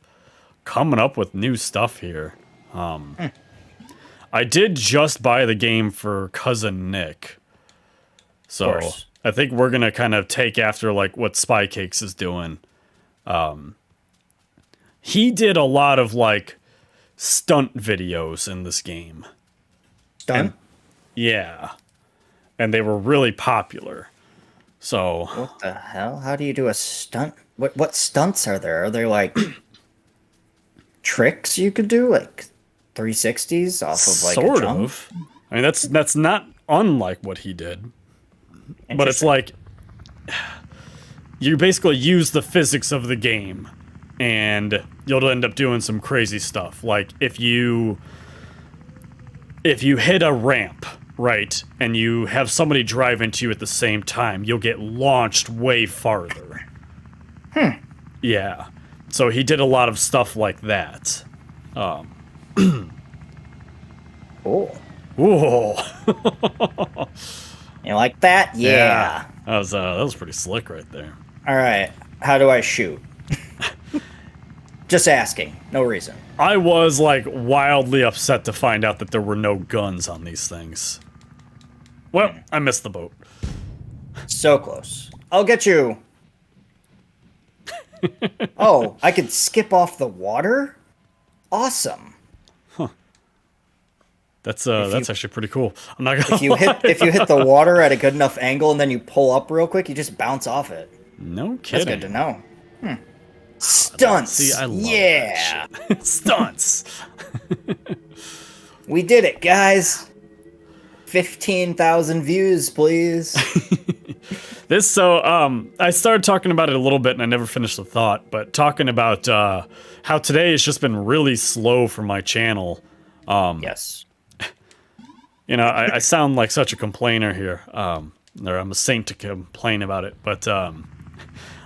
coming up with new stuff here. I did just buy the game for Cousin Nick. So, I think we're going to kind of take after, like, what Spy Cakes is doing. He did a lot of, like, stunt videos in this game. Stunt? Yeah. And they were really popular. So... What the hell? How do you do a stunt? What stunts are there? Are there, like, tricks you could do? Like, 360s off of, like, sort a jump? of. I mean, that's not unlike what he did. But it's like... You basically use the physics of the game. And you'll end up doing some crazy stuff. Like, if you hit a ramp, right, and you have somebody drive into you at the same time, you'll get launched way farther. Yeah. So he did a lot of stuff like that. Cool. Ooh. You like that? Yeah. That was pretty slick right there. All right. How do I shoot? Just asking. No reason. I was, like, wildly upset to find out that there were no guns on these things. Well, I missed the boat. So close. I'll get you. Oh, I could skip off the water? Awesome. That's actually pretty cool. I'm not gonna If you hit the water at a good enough angle and then you pull up real quick, you just bounce off it. No kidding. That's good to know. Stunts. See, I love yeah. that shit. Stunts. We did it, guys. 15,000 views, please. I started talking about it a little bit and I never finished the thought, but talking about how today has just been really slow for my channel. Yes. You know, I sound like such a complainer here. Or I'm a saint to complain about it, but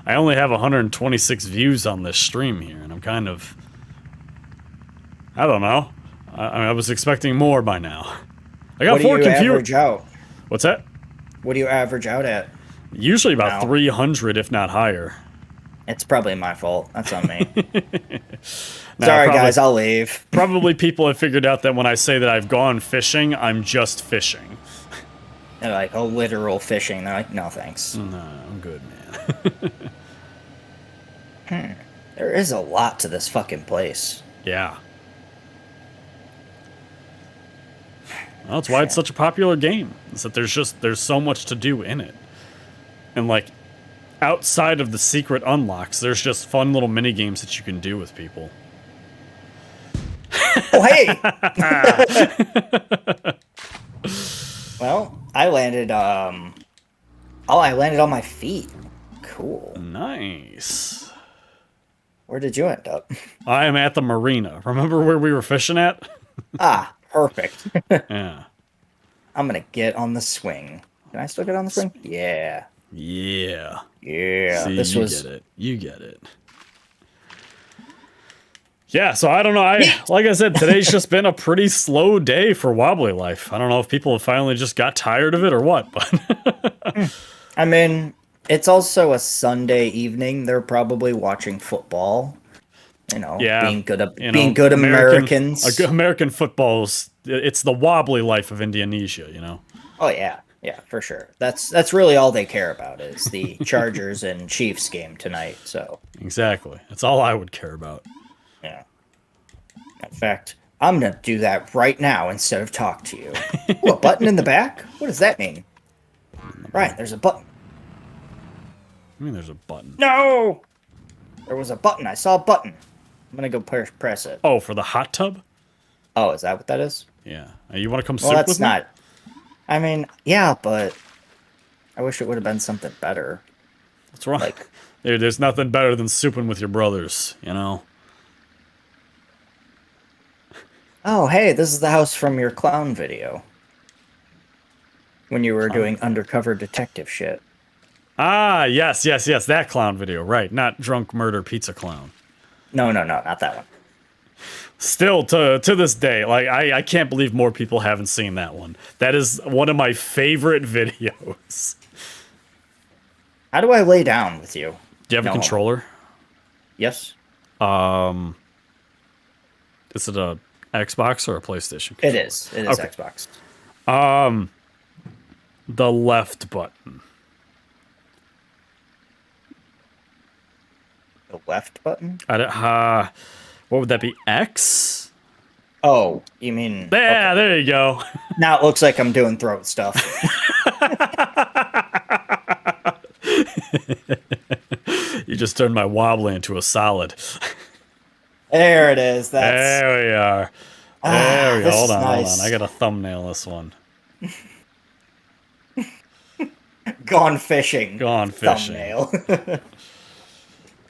I only have 126 views on this stream here, and I'm kind of... I don't know. I was expecting more by now. I got 4 computers. What do you average out? What's that? What do you average out at? Usually about 300, if not higher. It's probably my fault. That's on me. Sorry, guys. I'll leave. Probably people have figured out that when I say that I've gone fishing, I'm just fishing. They're like, oh, literal fishing. They're like, no, thanks. No, I'm good, man. There is a lot to this fucking place. Yeah. Well, that's why it's such a popular game. Is that there's so much to do in it. And like outside of the secret unlocks, there's just fun little mini games that you can do with people. Oh, hey. Well, I landed I landed on my feet. Cool. Nice. Where did you end up? I am at the marina. Remember where we were fishing at? Ah, perfect. Yeah. I'm gonna get on the swing. Can I still get on the swing? Yeah. Yeah. Yeah. See, this was... get it. You get it. Yeah, so I don't know. Like I said, today's just been a pretty slow day for Wobbly Life. I don't know if people have finally just got tired of it or what, but I mean, it's also a Sunday evening. They're probably watching football. You know, yeah, being good Americans. American football's it's the wobbly life of Indonesia, you know. Oh yeah, yeah, for sure. That's really all they care about is the Chargers and Chiefs game tonight. So Exactly. That's all I would care about. yeah. In fact, I'm gonna do that right now instead of talk to you. Ooh, a button in the back? What does that mean? Right, there's a button. I mean, there's a button. No! There was a button. I saw a button. I'm gonna go press it. Oh, for the hot tub? Oh, is that what that is? Yeah. You want to come Well, soup that's with me? not. I mean, yeah, but I wish it would have been something better. What's wrong? Like, There's nothing better than souping with your brothers, you know? oh, hey, this is the house from your clown video. When you were doing undercover detective shit. Ah, yes, that clown video, right. Not drunk murder pizza clown. No, not that one. Still, to this day, like, I can't believe more people haven't seen that one. That is one of my favorite videos. How do I lay down with you? Do you have a No. controller? Yes? Is it a Xbox or a PlayStation? It is. It is Okay. Xbox. The left button. The left button? What would that be? X? Oh, you mean... Yeah, there you go. Now it looks like I'm doing throat stuff. You just turned my wobbly into a solid. There it is. That's There we are. There we go. this Hold is on. nice. I got to thumbnail this one. gone fishing. Gone fishing. Thumbnail.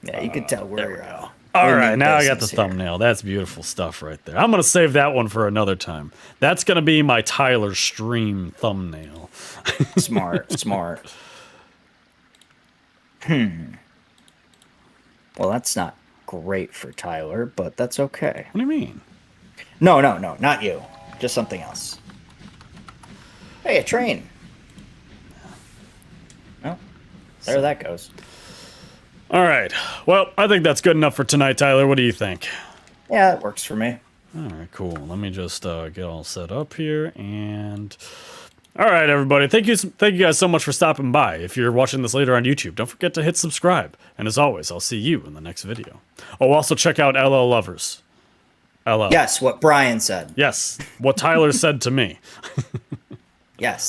Yeah, you can tell There we're... we go. All we're right, new now I got the business here. thumbnail. That's beautiful stuff right there. I'm going to save that one for another time. That's going to be my Tyler stream thumbnail. Smart. Well, that's not great for Tyler, but that's okay. What do you mean? No, not you. Just something else. Hey, a train. Oh, there that goes. All right. Well, I think that's good enough for tonight, Tyler. What do you think? Yeah, it works for me. All right, cool. Let me just get all set up here and... All right, everybody. Thank you guys so much for stopping by. If you're watching this later on YouTube, don't forget to hit subscribe. And as always, I'll see you in the next video. Oh, also check out LL Lovers. LL. Yes, what Brian said. Yes, what Tyler said to me. Yes.